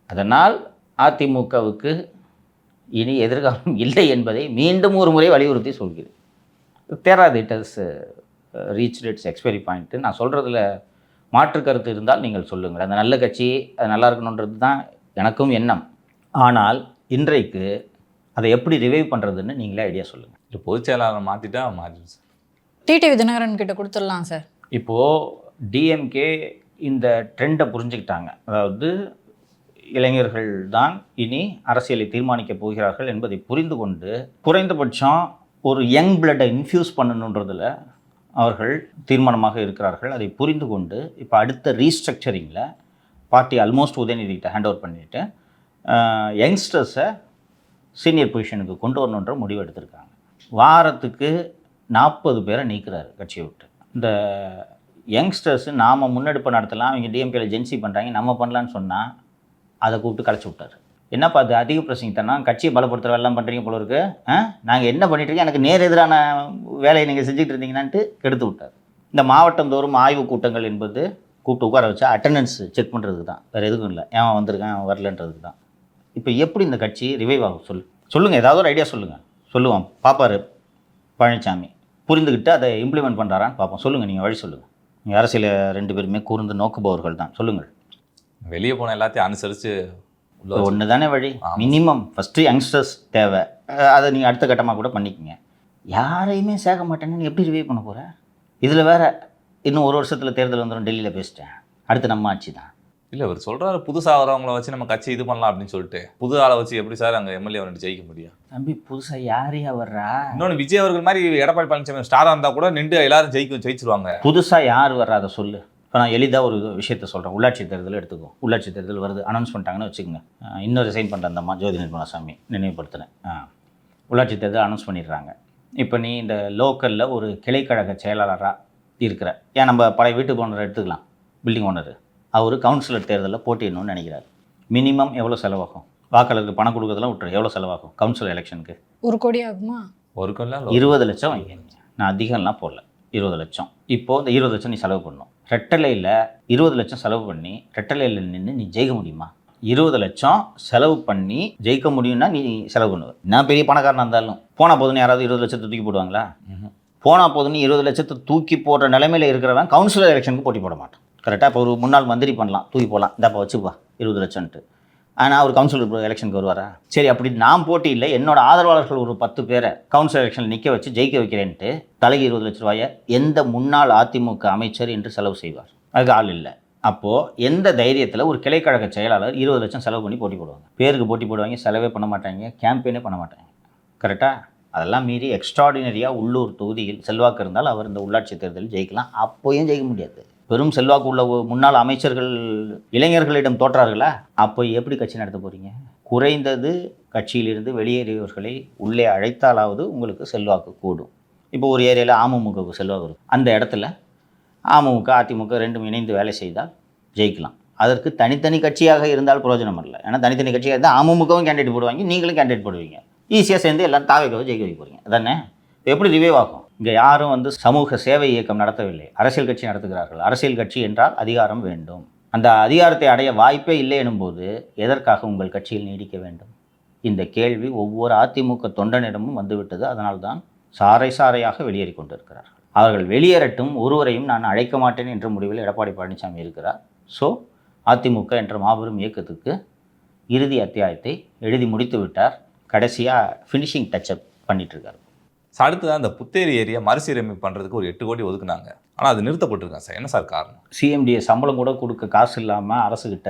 அதனால் அதிமுகவுக்கு இனி எதிர்காலம் இல்லை என்பதை மீண்டும் ஒரு முறை வலியுறுத்தி சொல்கிறேன். தேராது, it is reach its expiry point. நான் சொல்கிறதுல மாற்று கருத்து இருந்தால் நீங்கள் சொல்லுங்கள். அந்த நல்ல கட்சி அது நல்லா இருக்கணுன்றது தான் எனக்கும் எண்ணம். ஆனால் இன்றைக்கு அதை எப்படி ரிவைவ் பண்ணுறதுன்னு நீங்களே ஐடியா சொல்லுங்கள். இல்லை பொதுச் செயலாளர் மாற்றிட்டா மாறிடுச்சு சார். டிடிவி தினகரன் கிட்ட கொடுத்துடலாம் சார். இப்போது டிஎம்கே இந்த ட்ரெண்டை புரிஞ்சுக்கிட்டாங்க. அதாவது இளைஞர்கள் தான் இனி அரசியலை தீர்மானிக்கப் போகிறார்கள் என்பதை புரிந்து கொண்டு குறைந்தபட்சம் ஒரு யங் பிளட்டை இன்ஃப்யூஸ் பண்ணணுன்றதில் அவர்கள் தீர்மானமாக இருக்கிறார்கள். அதை புரிந்து கொண்டு இப்போ அடுத்த ரீஸ்ட்ரக்சரிங்கில் பார்ட்டி ஆல்மோஸ்ட் உதயநிதிக்கிட்ட ஹேண்ட் ஓவர் பண்ணிவிட்டு யங்ஸ்டர்ஸை சீனியர் பொசிஷனுக்கு கொண்டு வரணுன்ற முடிவு எடுத்திருக்காங்க. வாரத்துக்கு 40 பேரை நீக்கிறாரு கட்சியை விட்டு. இந்த யங்ஸ்டர்ஸு நாம் முன்னெடுப்பு நடத்தலாம், அவங்க டிஎம்கேல ஜென்சி பண்ணுறாங்க, நம்ம பண்ணலான்னு சொன்னால் அதை கூப்பிட்டு கலைச்சி விட்டார். என்னப்பா அது அதிக பிரசங்கித்தனா, கட்சியை பலப்படுத்துகிற எல்லாம் பண்ணுறீங்க போல இருக்கு, நாங்கள் என்ன பண்ணிட்டுருக்கோம், எனக்கு நேர் எதிரான வேலையை நீங்கள் செஞ்சுட்டு இருந்தீங்கன்னான்ட்டு கெடுத்து விட்டார். இந்த மாவட்டந்தோறும் ஆய்வு கூட்டங்கள் என்பது கூப்பிட்டு உட்கார வச்சா அட்டண்டன்ஸ் செக் பண்ணுறதுக்கு தான், வேறு எதுவும் இல்லை. ஏன் வந்திருக்கேன் அவன் வரலன்றதுக்கு தான். இப்போ எப்படி இந்த கட்சி ரிவைவ் ஆகும் சொல்லுங்கள், ஏதாவது ஒரு ஐடியா சொல்லுவோம் பார்ப்பார் பழனிசாமி, புரிந்துக்கிட்டு அதை இம்ப்ளிமெண்ட் பண்ணுறாரான்னு பார்ப்போம். சொல்லுங்கள், நீங்கள் வழி சொல்லுங்கள். நீங்கள் அரசியல் 2 பேருமே கூர்ந்து நோக்குபவர்கள் தான், சொல்லுங்கள். வெளியே போன எல்லாத்தையும் அனுசரித்து ஒன்று தானே வழி. மினிமம் ஃபஸ்ட்டு யங்ஸ்டர்ஸ் தேவை, அதை நீங்கள் அடுத்த கட்டமாக கூட பண்ணிக்கோங்க. யாரையுமே சேர்க்க மாட்டேன்னு நீ எப்படி ரிவைவ் பண்ண போகிற? இதில் வேறு இன்னும் 1 வருஷத்தில் தேர்தல் வந்துடும், டெல்லியில் பேசிட்டேன், அடுத்து நம்ம ஆட்சி தான். இல்லை அவர் சொல்கிறாரு புதுசாக வரவங்கள வச்சு நம்ம கட்சி இது பண்ணலாம் அப்படின்னு சொல்லிட்டு. புது ஆளை வச்சு எப்படி சார் அங்கே எம்எல்ஏ வந்து ஜெயிக்க முடியும்? தம்பி புதுசாக யாரையா வர்றா? இன்னொன்று விஜய் அவர்கள் மாதிரி எடப்பாடி பழனிசாமி ஸ்டாராக இருந்தால் கூட நின்று எல்லாரும் ஜெயிச்சிருவாங்க. புதுசாக யார் வர்றா அதை சொல்லு. இப்போ நான் எளிதாக ஒரு விஷயத்த சொல்கிறேன். உள்ளாட்சி தேர்தல் எடுத்துக்கோ. உள்ளாட்சி தேர்தல் வருது, அனௌன்ஸ் பண்ணிட்டாங்கன்னு வச்சுக்கோங்க. இன்னொரு ரிசைன் பண்ணுற அந்த அம்மா ஜோதி நிர்மலாசாமி நினைவுபடுத்தினேன். உள்ளாட்சி தேர்தல் அனௌன்ஸ் பண்ணிடுறாங்க. இப்போ நீ இந்த லோக்கலில் ஒரு கிளைக்கழக செயலாளராக இருக்கிற, ஏன் நம்ம பழைய வீட்டு ஓனர் எடுத்துக்கலாம், பில்டிங் ஓனர், அவர் கவுன்சிலர் தேர்தலில் போட்டிடணும்னு நினைக்கிறார். மினிமம் எவ்வளோ செலவாகும்? வாக்காளருக்கு பணம் கொடுக்குறதெல்லாம் விட்டுரு, எவ்வளோ செலவாகும் கவுன்சிலர் எலெக்ஷனுக்கு? 1 கோடி ஆகுமா? 1 கோடி 20 லட்சம் வாங்கிங்க. நான் அதிகம்லாம் போடல, 20 லட்சம். இப்போது இந்த 20 லட்சம் நீ செலவு பண்ணணும். ரெட்டலையில் 20 லட்சம் செலவு பண்ணி ரெட்டலையில் நின்று நீ ஜெயிக்க முடியுமா? 20 லட்சம் செலவு பண்ணி ஜெயிக்க முடியும்னா நீ செலவு பண்ணுவ. நான் பெரிய பணக்காரனாக இருந்தாலும் போனால் போதுன்னு யாராவது 20 லட்சத்தை தூக்கி போடுவாங்களா? போனால் போதுன்னு 20 லட்சத்தை தூக்கி போடுற நிலைமையில் இருக்கிறவன் கவுன்சிலர் எலெக்ஷனுக்கு போட்டி போட மாட்டான். கரெக்டாக இப்போ ஒரு முன்னாள் மந்திரி பண்ணலாம், தூக்கி போடலாம், இந்தப்போ வச்சுப்பா 20 லட்சம்ன்ட்டு. ஆனால் அவர் கவுன்சிலர் எலெக்ஷனுக்கு வருவாரா? சரி, அப்படி நான் போட்டி இல்லை, என்னோட ஆதரவாளர்கள் ஒரு 10 பேரை கவுன்சிலர் எலெக்ஷனில் நிற்க வச்சு ஜெயிக்க வைக்கிறேன்ட்டு தலைக்கு 20 லட்ச ரூபாயை எந்த முன்னாள் அதிமுக அமைச்சர் என்று செலவு செய்வார்? அதுக்கு ஆள் இல்லை. அப்போது எந்த தைரியத்தில் ஒரு கிளைக்கழக செயலாளர் 20 லட்சம் செலவு பண்ணி போட்டி போடுவாங்க? பேருக்கு போட்டி போடுவாங்க, செலவே பண்ண மாட்டாங்க, கேம்பெயினே பண்ண மாட்டாங்க. கரெக்டாக? அதெல்லாம் மீறி எக்ஸ்ட்ராடினரியாக உள்ளூர் தொகுதியில் செல்வாக்கு இருந்தால் அவர் இந்த உள்ளாட்சி தேர்தலில் ஜெயிக்கலாம். அப்போயும் ஜெயிக்க முடியாது. பெரும் செல்வாக்கு உள்ள முன்னாள் அமைச்சர்கள் இளைஞர்களிடம் தோற்றார்களா? அப்போ எப்படி கட்சி நடத்த போகிறீங்க? குறைந்தது கட்சியிலிருந்து வெளியேறியவர்களை உள்ளே அழைத்தாலாவது உங்களுக்கு செல்வாக்கு கூடும். இப்போ ஒரு ஏரியாவில் அமமுகவுக்கு செல்வாக்கு இருக்கும், அந்த இடத்துல அமமுக அதிமுக ரெண்டும் இணைந்து வேலை செய்தால் ஜெயிக்கலாம். அதற்கு தனித்தனி கட்சியாக இருந்தால் பிரயோஜனம் இல்லை. ஏன்னா தனித்தனி கட்சியாக இருந்தால் அமமுகவும் கேண்டிடேட் போடுவாங்க, நீங்களும் கேண்டிடேட் போடுவீங்க, ஈஸியாக சேர்ந்து எல்லாம் தாவேக்காவை ஜெயிக்க வைக்க போகிறீங்க. அதானே? எப்படி ரிவைவ் ஆகும்? இங்கே யாரும் சமூக சேவை இயக்கம் நடத்தவில்லை, அரசியல் கட்சி நடத்துகிறார்கள். அரசியல் கட்சி என்றால் அதிகாரம் வேண்டும். அந்த அதிகாரத்தை அடைய வாய்ப்பே இல்லை எனும்போது எதற்காக உங்கள் கட்சியில் நீடிக்க வேண்டும்? இந்த கேள்வி ஒவ்வொரு அதிமுக தொண்டனிடமும் வந்துவிட்டது. அதனால்தான் சாறை சாறையாக வெளியேறி கொண்டிருக்கிறார்கள். அவர்கள் வெளியேறட்டும், ஒருவரையும் நான் அழைக்க மாட்டேன் என்ற முடிவில் எடப்பாடி பழனிசாமி இருக்கிறார். ஸோ அதிமுக என்ற மாபெரும் இயக்கத்துக்கு இறுதி அத்தியாயத்தை எழுதி முடித்து விட்டார். கடைசியாக ஃபினிஷிங் டச்சப் பண்ணிகிட்ருக்கார். அடுத்ததான் அந்த புத்தேரி ஏரியா மறுசீரமைப்பு பண்ணுறதுக்கு ஒரு 8 கோடி ஒதுக்குனாங்க. ஆனால் அது நிறுத்தப்பட்டிருக்காங்க சார். என்ன சார் காரணம்? சிஎம்டிஏ சம்பளம் கூட கொடுக்க காசு இல்லாமல் அரசுகிட்ட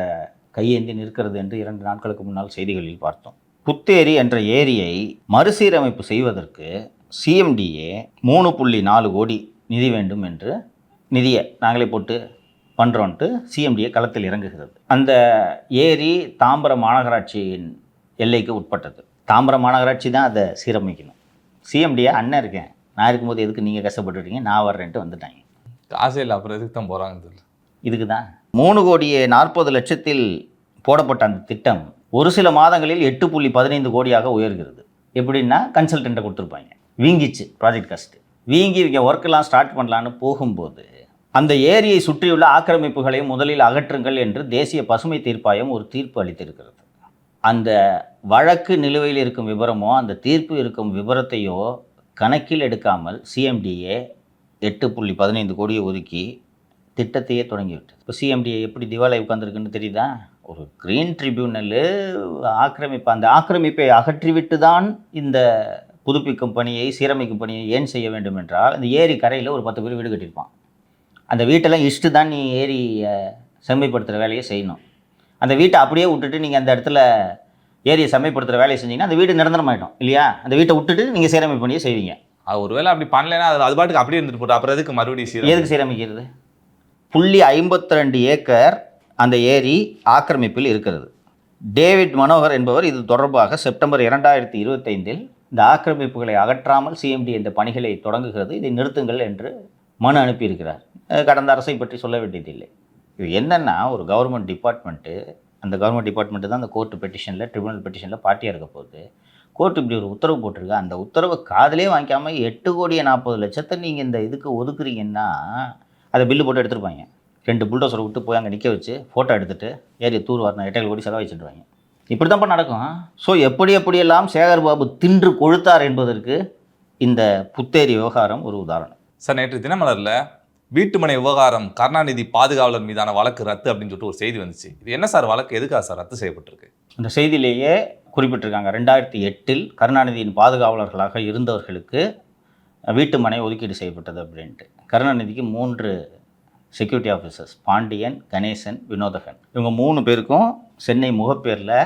கையேந்தி நிற்கிறது என்று 2 நாட்களுக்கு முன்னால் செய்திகளில் பார்த்தோம். புத்தேரி என்ற ஏரியை மறுசீரமைப்பு செய்வதற்கு சிஎம்டிஏ 3.4 கோடி நிதி வேண்டும் என்று நிதியை நாங்களே போட்டு பண்ணுறோன்ட்டு சிஎம்டிஏ களத்தில் இறங்குகிறது. அந்த ஏரி தாம்பரம் மாநகராட்சியின் எல்லைக்கு உட்பட்டது. தாம்பரம் மாநகராட்சி தான் அதை சீரமைக்கணும். சிஎம்டிஏ அண்ணன் இருக்கேன், நான் இருக்கும்போது எதுக்கு நீங்கள் கஷ்டப்பட்டுட்டீங்க, நான் வர்றேன்ட்டு வந்துட்டாங்க. காசே இல்லை, அப்புறம் எதுக்கு தான் போகிறாங்க? இதுக்கு தான் 3,40,00,000 போடப்பட்ட அந்த திட்டம் ஒரு சில மாதங்களில் 8.15 கோடியாக உயர்கிறது. எப்படின்னா கன்சல்டண்ட்டை கொடுத்துருப்பாங்க, வீங்கிச்சு ப்ராஜெக்ட் காஸ்ட்டு. வீங்கி இங்கே ஒர்க்கெல்லாம் ஸ்டார்ட் பண்ணலான்னு போகும்போது அந்த ஏரியை சுற்றியுள்ள ஆக்கிரமிப்புகளை முதலில் அகற்றுங்கள் என்று தேசிய பசுமை தீர்ப்பாயம் ஒரு தீர்ப்பு அளித்திருக்கிறது. அந்த வழக்கு நிலுவையில் இருக்கும் விவரமோ அந்த தீர்ப்பு இருக்கும் விவரத்தையோ கணக்கில் எடுக்காமல் சிஎம்டிஏ 8.15 கோடியை ஒதுக்கி திட்டத்தையே தொடங்கிவிட்டது. இப்போ சிஎம்டிஏ எப்படி திவாலை உட்காந்துருக்குன்னு தெரியுதா? ஒரு கிரீன் ட்ரிபியூனலு அந்த ஆக்கிரமிப்பை அகற்றிவிட்டு தான் இந்த புதுப்பிக்கும் பணியை, சீரமைக்கும் பணியை ஏன் செய்ய வேண்டும் என்றால், இந்த ஏரி கரையில் ஒரு 10 பேர் வீடு கட்டியிருப்பான். அந்த வீட்டெல்லாம் இஷ்டு தான் நீ ஏரியை செம்மைப்படுத்துகிற வேலையை செய்யணும். அந்த வீட்டை அப்படியே விட்டுட்டு நீங்கள் அந்த இடத்துல ஏரியை செம்மைப்படுத்துகிற வேலையை செஞ்சீங்கன்னா அந்த வீடு நிரந்தரமாயிடும் இல்லையா? அந்த வீட்டை விட்டுட்டு நீங்கள் சீரமைப்பு பணியை செய்வீங்க. அது ஒருவேளை அப்படி பண்ணலைன்னா அது பாட்டுக்கு அப்படியே இருந்துட்டு போட்டு அப்புறம் எதுக்கு மறுபடியும் எதுக்கு சீரமைக்கிறது? 52 ஏக்கர் அந்த ஏரி ஆக்கிரமிப்பில் இருக்கிறது. டேவிட் மனோகர் என்பவர் இது தொடர்பாக செப்டம்பர் 2025 இந்த ஆக்கிரமிப்புகளை அகற்றாமல் சிஎம்டி இந்த பணிகளை தொடங்குகிறது, இதை நிறுத்துங்கள் என்று மனு அனுப்பியிருக்கிறார். கடந்த அரசை பற்றி சொல்ல வேண்டியதில்லை. இது என்னென்னா, ஒரு கவர்மெண்ட் டிபார்ட்மெண்ட்டு, அந்த கவர்மெண்ட் டிபார்ட்மெண்ட்டு தான் அந்த கோர்ட்டு பெட்டிஷனில், ட்ரிபியூனல் பெட்டிஷனில் பார்ட்டியாக இருக்க போகுது. கோர்ட்டு இப்படி ஒரு உத்தரவு போட்டிருக்கு. அந்த உத்தரவை காதிலே வாங்கிக்காமல் 8,40,00,000 நீங்கள் இந்த இதுக்கு ஒதுக்குறீங்கன்னா அதை பில்லு போட்டு எடுத்துருப்பாங்க. 2 புல்டோசரை விட்டு போய் அங்கே நிற்க வச்சு ஃபோட்டோ எடுத்துகிட்டு ஏரியை தூர் வரணும் 8 கோடி செலவு வச்சுட்டுருவாங்க. இப்படி தான்ப்பா நடக்கும். ஸோ எப்படியெல்லாம் சேகர் பாபு தின்று கொழுத்தார் என்பதற்கு இந்த புத்தேரி விவகாரம் ஒரு உதாரணம். சார், நேற்று தினமலரில் வீட்டுமனை விவகாரம் கருணாநிதி பாதுகாவலர் மீதான வழக்கு ரத்து அப்படின்னு சொல்லிட்டு ஒரு செய்தி வந்துச்சு. இது என்ன சார் வழக்கு, எதுக்காக சார் ரத்து செய்யப்பட்டிருக்கு? அந்த செய்தியிலேயே குறிப்பிட்டிருக்காங்க, 2008 கருணாநிதியின் பாதுகாவலர்களாக இருந்தவர்களுக்கு வீட்டுமனை ஒதுக்கீடு செய்யப்பட்டது அப்படின்ட்டு. கருணாநிதிக்கு 3 செக்யூரிட்டி ஆஃபீஸர்ஸ், பாண்டியன், கணேசன், வினோதகன், இவங்க 3 பேருக்கும் சென்னை முகப்பேரில்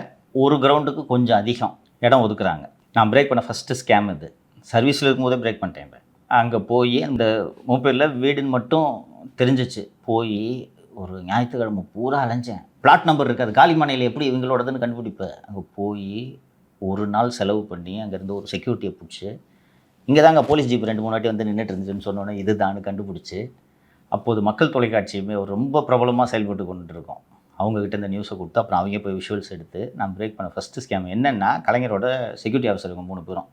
ஒரு கிரவுண்டுக்கு கொஞ்சம் அதிகம் இடம் ஒதுக்குறாங்க. நான் பிரேக் பண்ண ஃபஸ்ட்டு ஸ்கேம் இது. சர்வீஸில் இருக்கும்போதே பிரேக் பண்ணிட்டேன். அங்கே போய் அந்த முகப்பேரில் வீடுன்னு மட்டும் தெரிஞ்சிச்சு. போய் ஒரு ஞாயிற்றுக்கிழமை பூரா அலைஞ்சேன். பிளாட் நம்பர் இருக்காது, காலி மனையில் எப்படி இவங்களோடதுன்னு கண்டுபிடிப்பேன். அங்கே போய் ஒரு நாள் செலவு பண்ணி அங்கேருந்து ஒரு செக்யூரிட்டியை பிடிச்சி, இங்கே தாங்க போலீஸ் ஜீப் 2-3 வாட்டி வந்து நின்றுட்டு இருந்துச்சுன்னு சொன்னோன்னே இதுதான்னு கண்டுபிடிச்சி, அப்போது மக்கள் தொலைக்காட்சியுமே ஒரு ரொம்ப பிரபலமாக செயல்பட்டு கொண்டுட்டு இருக்கோம். அவங்கக்கிட்ட இந்த நியூஸை கொடுத்து அப்புறம் அவங்க போய் விஷுவல்ஸ் எடுத்து நான் பிரேக் பண்ண ஃபஸ்ட்டு ஸ்கேம் என்னென்னா, கலைஞரோட செக்யூரிட்டி ஆஃபீஸர் இவங்க 3 பேரும்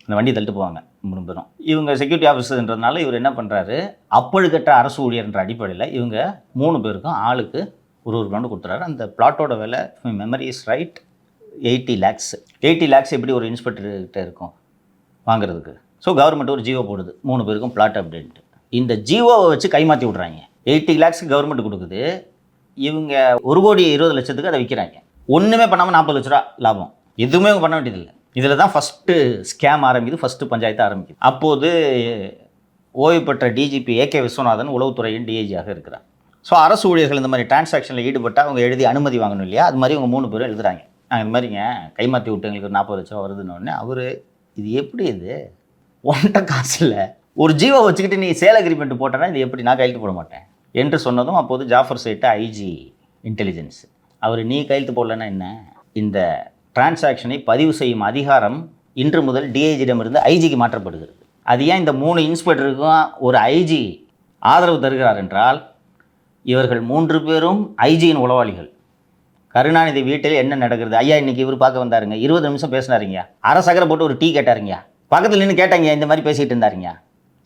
அந்த வண்டி தள்ளிட்டு போவாங்க 3 பேரும். இவங்க செக்யூரிட்டி ஆஃபீஸர்ன்றதுனால இவர் என்ன பண்ணுறாரு, அப்பழுக்கற்ற அரசு ஊழியர்ன்ற அடிப்படையில் இவங்க 3 பேருக்கும் ஆளுக்கு ஒரு கிரவுண்டு கொடுத்துறாரு. அந்த பிளாட்டோட விலை, memory is right, 80 lakhs. 80 lakhs எப்படி ஒரு இன்ஸ்பெக்டர்கிட்ட இருக்கும் வாங்குறதுக்கு? ஸோ கவர்மெண்ட் ஒரு ஜியோ போடுது 3 பேருக்கும் பிளாட் அப்படின்ட்டு. இந்த ஜியோவை வச்சு கைமாற்றி விட்றாங்க. 80 lakhs கவர்மெண்ட் கொடுக்குது, இவங்க 1,20,00,000 அதை விற்கிறாங்க. ஒன்றுமே பண்ணாமல் 40 லட்ச ரூபா லாபம். எதுவுமே பண்ண வேண்டியதில்லை. இதில் தான் ஃபஸ்ட்டு ஸ்கேம் ஆரம்பிக்குது, ஃபஸ்ட்டு பஞ்சாயத்து ஆரம்பிக்குது. அப்போது ஓய்வு பெற்ற டிஜிபி ஏகே விஸ்வநாதன் உளவுத்துறையின் டிஐஜியாக இருக்கிறார். ஸோ அரசு ஊழியர்கள் இந்த மாதிரி டிரான்சாக்ஷனில் ஈடுபட்டால் அவங்க எழுதி அனுமதி வாங்கணும் இல்லையா? அது மாதிரி இவங்க 3 பேரும் எழுதுறாங்க. நாங்கள் இந்த மாதிரிங்க கைமாற்றி விட்டு எங்களுக்கு 40 லட்சம் வருதுன்னு. அவர் இது எப்படி, இது ஒன்றை காசு இல்லை, ஒரு ஜீவோ வச்சுக்கிட்டு நீ சேல் அக்ரிமெண்ட் போட்டேன்னா இது எப்படி, நான் கையெழுத்து போட மாட்டேன் என்று சொன்னதும் அப்போது ஜாஃபர் சேட்ட ஐஜி இன்டெலிஜென்ஸ் அவர், நீ கையெழுத்து போடலன்னா என்ன, இந்த டிரான்சாக்ஷனை பதிவு செய்யும் அதிகாரம் இன்று முதல் டிஐஜியிடமிருந்து ஐஜிக்கு மாற்றப்படுகிறது. அது ஏன் இந்த 3 இன்ஸ்பெக்டருக்கும் ஒரு ஐஜி ஆதரவு தருகிறார் என்றால், இவர்கள் 3 பேரும் ஐஜியின் உளவாளிகள். கருணாநிதி வீட்டில் என்ன நடக்கிறது, ஐயா இன்றைக்கி இவர் பார்க்க வந்தாருங்க, 20 நிமிஷம் பேசினாருங்க, அரை சக்கரை போட்டு ஒரு டீ கேட்டாருங்க, பக்கத்தில் நின்று கேட்டாங்க, இந்த மாதிரி பேசிகிட்டு இருந்தாருங்க,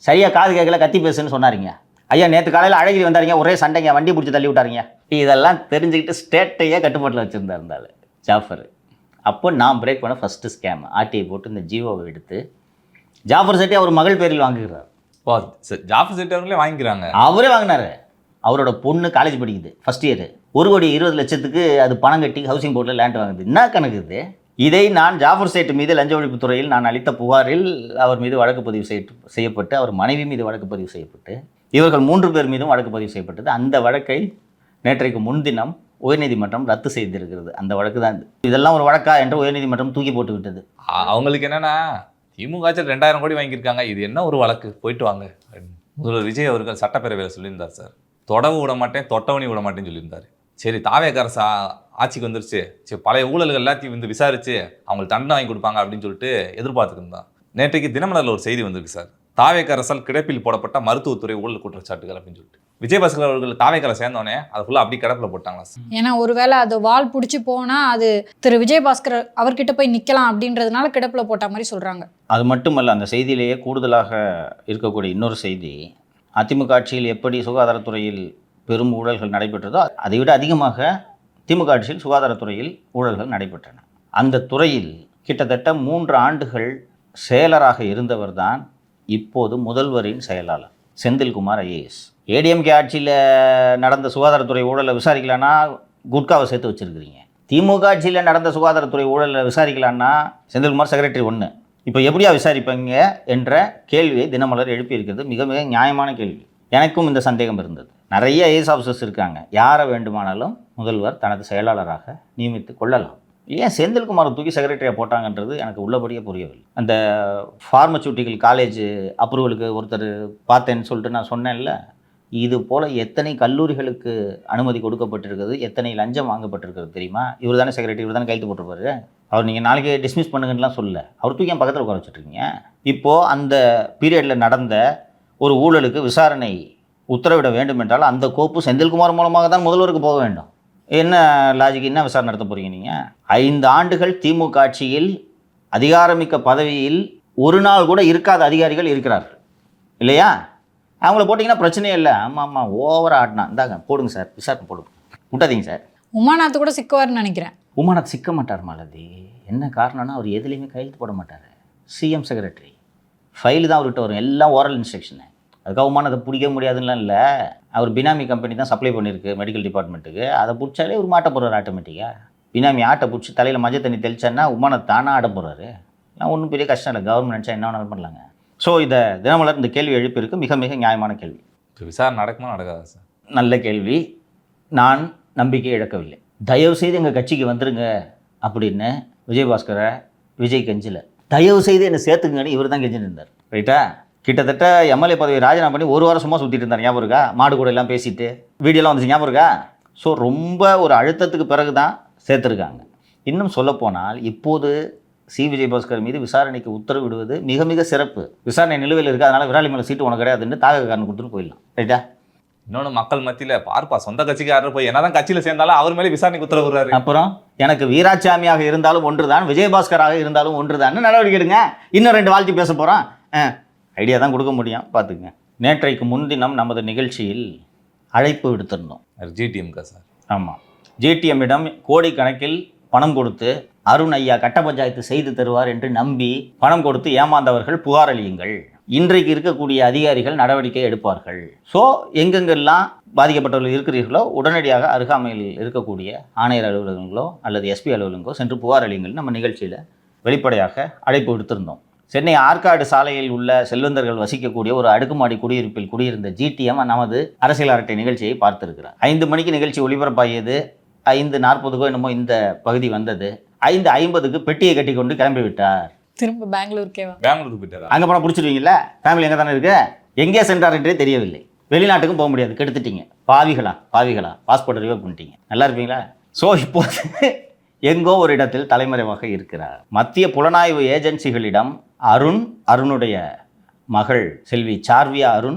சரியாக காது கேட்கல, கத்தி பேசுன்னு சொன்னாருங்க, ஐயா நேற்று காலையில் அழகிரி வந்தாருங்க, ஒரே சண்டைங்க, வண்டி பிடிச்சி தள்ளி விட்டாருங்க. இதெல்லாம் தெரிஞ்சுக்கிட்டு ஸ்டேட்டையே கட்டுப்பாட்டில் வச்சுருந்தாரு ஜாஃபர். அப்போ நான் பிரேக் பண்ண ஃபஸ்ட்டு ஸ்கேம் ஆர்டிஐ போட்டு இந்த ஜியோவை எடுத்து ஜாஃபர் சேட்டி அவர் மகள் பேரில் வாங்குகிறார். ஜாஃபர் சேட்டி அவங்களே வாங்கிக்கிறாங்க. அவரே வாங்கினார். அவரோட பொண்ணு காலேஜ் படிக்குது, ஃபஸ்ட் இயர். 1,20,00,000 அது பணம் கட்டி ஹவுசிங் போர்ட்டில் லேண்ட் வாங்குது. என்ன கணக்கு இது? இதை நான் ஜாஃபர் சேட்டு மீது லஞ்ச ஒழிப்புத் துறையில் நான் அளித்த புகாரில் அவர் மீது வழக்கு பதிவு செய்யப்பட்டு, அவர் மனைவி மீது வழக்கு பதிவு செய்யப்பட்டு, இவர்கள் 3 பேர் மீதும் வழக்கு பதிவு செய்யப்பட்டது. அந்த வழக்கை நேற்றைக்கு முன்தினம் உயர்நீதிமன்றம் ரத்து செய்திருக்கிறது. அந்த வழக்கு தான் இது. இதெல்லாம் ஒரு வழக்கா என்று உயர்நீதிமன்றம் தூக்கி போட்டு விட்டது. அவங்களுக்கு என்னன்னா, திமுக 2000 கோடி வாங்கியிருக்காங்க, இது என்ன ஒரு வழக்கு, போயிட்டு வாங்க. முதல்வர் விஜய் அவர்கள் சட்டப்பேரவையில் சொல்லியிருந்தார் சார், தொடவு விட மாட்டேன், தொட்டவனி விட மாட்டேன்னு சொல்லியிருந்தார். சரி, தாவேக அரசு ஆட்சிக்கு வந்துருச்சு, சரி பழைய ஊழல்கள் எல்லாத்தையும் வந்து விசாரித்து அவங்களுக்கு தண்டனை வாங்கி கொடுப்பாங்க அப்படின்னு சொல்லிட்டு எதிர்பார்த்துட்டு இருந்தான். நேற்றைக்கு தினமலரில் ஒரு செய்தி வந்திருக்கு சார், தாவேக அரசால் கிடப்பில் போடப்பட்ட மருத்துவத்துறை ஊழல் குற்றச்சாட்டுகள் அப்படின்னு சொல்லிட்டு. விஜயபாஸ்கர் அவர்கள் தாவேக்கரை சேர்ந்தோடனே அதை ஃபுல்லாக அப்படி கிடப்பில் போட்டாங்களா சார்? ஏன்னா ஒருவேளை அது வால் பிடிச்சி போனால் அது திரு விஜயபாஸ்கர் அவர்கிட்ட போய் நிற்கலாம் அப்படின்றதுனால கிடப்பில் போட்ட மாதிரி சொல்கிறாங்க. அது மட்டுமல்ல, அந்த செய்தியிலேயே கூடுதலாக இருக்கக்கூடிய இன்னொரு செய்தி, அதிமுக ஆட்சியில் எப்படி சுகாதாரத்துறையில் பெரும் ஊழல்கள் நடைபெற்றதோ அதை விட அதிகமாக திமுக ஆட்சியில் சுகாதாரத்துறையில் ஊழல்கள் நடைபெற்றன. அந்த துறையில் கிட்டத்தட்ட 3 ஆண்டுகள் செயலராக இருந்தவர் தான் இப்போது முதல்வரின் செயலாளர். செந்தில்குமார் ஐஏஎஸ். ஏடிஎம்கே ஆட்சியில் நடந்த சுகாதாரத்துறை ஊழலை விசாரிக்கலான்னா குட்காவை சேர்த்து வச்சுருக்கிறீங்க. திமுக ஆட்சியில் நடந்த சுகாதாரத்துறை ஊழலை விசாரிக்கலான்னா செந்தில்குமார் செக்ரட்டரி 1. இப்போ எப்படியா விசாரிப்பாங்க என்ற கேள்வியை தினமலர் எழுப்பியிருக்கிறது. மிக மிக நியாயமான கேள்வி. எனக்கும் இந்த சந்தேகம் இருந்தது. நிறைய ஐஏஎஸ் ஆஃபீஸர்ஸ் இருக்காங்க. யாரை வேண்டுமானாலும் முதல்வர் தனது செயலாளராக நியமித்து கொள்ளலாம். ஏன் செந்தில்குமாரை தூக்கி செக்ரட்டரியாக போட்டாங்கன்றது எனக்கு உள்ளபடியே புரியவில்லை. அந்த ஃபார்மசூட்டிக்கல் காலேஜ் அப்ரூவலுக்கு ஒருத்தர் பார்த்தேன்னு சொல்லிட்டு நான் சொன்னேன்ல, இது போல் எத்தனை கல்லூரிகளுக்கு அனுமதி கொடுக்கப்பட்டிருக்கிறது, எத்தனை லஞ்சம் வாங்கப்பட்டிருக்கிறது தெரியுமா? இவர் தானே செக்ரட்டரி, இவர் தானே கைது போட்டிருப்பாரு. அவர் நீங்கள் நாளைக்கே டிஸ்மிஸ் பண்ணுங்கன்னுலாம் சொல்லல. அவர் தூக்கி என் பக்கத்தில் உட்கார வச்சுட்ருக்கீங்க. இப்போது அந்த பீரியடில் நடந்த ஒரு ஊழலுக்கு விசாரணை உத்தரவிட வேண்டும் என்றால் அந்த கோப்பு செந்தில்குமார் மூலமாக தான் முதல்வருக்கு போக வேண்டும். என்ன லாஜிக்? என்ன விசாரணை நடத்த போகிறீங்க நீங்கள்? 5 ஆண்டுகள் திமுக ஆட்சியில் அதிகாரமிக்க பதவியில் ஒரு நாள் கூட இருக்காத அதிகாரிகள் இருக்கிறார்கள் இல்லையா? அவங்கள போட்டிங்கன்னா பிரச்சனையே இல்லை. ஆமாம் ஓவராக ஆட்டினா இந்தாங்க போடுங்க சார், விசாரணை போடுங்க, விட்டாதீங்க சார். உமாநாத் கூட சிக்குவார்னு நினைக்கிறேன். உமாநாத் சிக்க மாட்டார் மாலதி. என்ன காரணம்னா அவர் எதுலேயுமே கையெழுத்து போட மாட்டார். சிஎம் செக்ரட்டரி ஃபைலு தான் அவர்கிட்ட வரும், எல்லாம் ஓரல் இன்ஸ்ட்ரக்ஷனு. அதுக்காக உமாநாத்தை பிடிக்க முடியாதுன்னா இல்லை. அவர் பினாமி கம்பெனி தான் சப்ளை பண்ணியிருக்கு மெடிக்கல் டிபார்ட்மெண்ட்டுக்கு. அதை பிடிச்சாலே ஒரு மாட்ட போகிறார் ஆட்டோமேட்டிக்காக. பினாமி ஆட்டை பிடிச்சி தலையில் மஞ்சள் தண்ணி தெளிச்சான்னா உமாநாத் தானாக ஆட போகிறாரு. நான் ஒன்றும் பெரிய கஷ்டம் இல்லை. கவர்மெண்ட் நினச்சா என்ன வேணாலும் பண்ணலாங்க. ஸோ இதை தினமலர் இந்த கேள்வி எழுப்பியிருக்கு. மிக மிக நியாயமான கேள்வி. விசாரணை நடக்குமா நடக்காதா சார்? நல்ல கேள்வி. நான் நம்பிக்கை இழக்கவில்லை. தயவுசெய்து எங்கள் கட்சிக்கு வந்துருங்க அப்படின்னு விஜயபாஸ்கரை விஜய் கெஞ்சில் தயவுசெய்து என்னை சேர்த்துங்கன்னு இவர் தான் கெஞ்சின்னு இருந்தார். ரைட்டா? கிட்டத்தட்ட எம்எல்ஏ பதவி ராஜினாமா பண்ணி 1 வாரம் சும்மா சுற்றிட்டு இருந்தார். ஞாபகம் இருக்கா? மாடு கூட எல்லாம் பேசிட்டு வீடியோலாம் வந்துச்சு. ஞாபகம் இருக்கா? ஸோ ரொம்ப ஒரு அழுத்தத்துக்கு பிறகு தான் சேர்த்துருக்காங்க. இன்னும் சொல்லப்போனால் இப்போது சி விஜயபாஸ்கர் மீது விசாரணைக்கு உத்தரவிடுவது மிக மிக சிறப்பு. விசாரணை நிலுவையில் இருக்குது, அதனால் விராலி மேலே சீட்டு உனக்கு கிடையாதுன்னு தாகக்காரன் கொடுத்துட்டு போயிடலாம். ரைட்டா? இன்னொன்று மக்கள் மத்தியில் பார்ப்பா சொந்த கட்சிக்காரர் போய் என்னதான் கட்சியில் சேர்ந்தாலும் அவர் மேலே விசாரணைக்கு உத்தரவுறாரு. அப்புறம் எனக்கு வீராசாமியாக இருந்தாலும் ஒன்றுதான், விஜயபாஸ்கராக இருந்தாலும் ஒன்றுதான் நடவடிக்கை எடுங்க. இன்னும் 2 வாழ்த்தி பேச போகிறோம். ஐடியா தான் கொடுக்க முடியும், பார்த்துக்குங்க. நேற்றைக்கு முன்தினம் நமது நிகழ்ச்சியில் அழைப்பு விடுத்திருந்தோம். ஜிடிஎம்கா சார். ஆமாம், ஜிடிஎம்மிடம் கோடிக்கணக்கில் பணம் கொடுத்து அருண் ஐயா கட்ட பஞ்சாயத்து செய்து தருவார் என்று நம்பி பணம் கொடுத்து ஏமாந்தவர்கள் புகார் அளியுங்கள். இன்றைக்கு இருக்கக்கூடிய அதிகாரிகள் நடவடிக்கை எடுப்பார்கள். ஸோ எங்கெங்கெல்லாம் பாதிக்கப்பட்டவர்கள் இருக்கிறீர்களோ உடனடியாக அருகாமையில் இருக்கக்கூடிய ஆணையர் அலுவலகங்களோ அல்லது எஸ்பி அலுவலகங்களோ சென்று புகார் அளியுங்கள் நம்ம நிகழ்ச்சியில் வெளிப்படையாக அழைப்பு விடுத்திருந்தோம். சென்னை ஆற்காடு சாலையில் உள்ள செல்வந்தர்கள் வசிக்கக்கூடிய ஒரு அடுக்குமாடி குடியிருப்பில் குடியிருந்த ஜிடிஎம் நமது அரசியல் அரட்டை நிகழ்ச்சியை பார்த்திருக்கிறார். 5 மணிக்கு நிகழ்ச்சி ஒளிபரப்பாகியது. 5:40 என்னமோ இந்த பகுதி வந்தது. 5:50 பெட்டியை கட்டி கொண்டு கிளம்பி விட்டார். திரும்ப பெங்களூருக்கு போயிட்டாரா? அங்கே போனால் பிடிச்சிருவீங்களா? ஃபேமிலி எங்கே தானே இருக்கு. எங்கே சென்றார் என்றே தெரியவில்லை. வெளிநாட்டுக்கும் போக முடியாது, கெடுத்துட்டீங்க. பாவிகளா பாஸ்போர்ட் ரிவர்வ் பண்ணிட்டீங்க. நல்லா இருப்பீங்களா? ஸோ இப்போது எங்கோ ஒரு இடத்தில் தலைமறைவாக இருக்கிறார். மத்திய புலனாய்வு ஏஜென்சிகளிடம் அருணுடைய மகள் செல்வி சார்வியா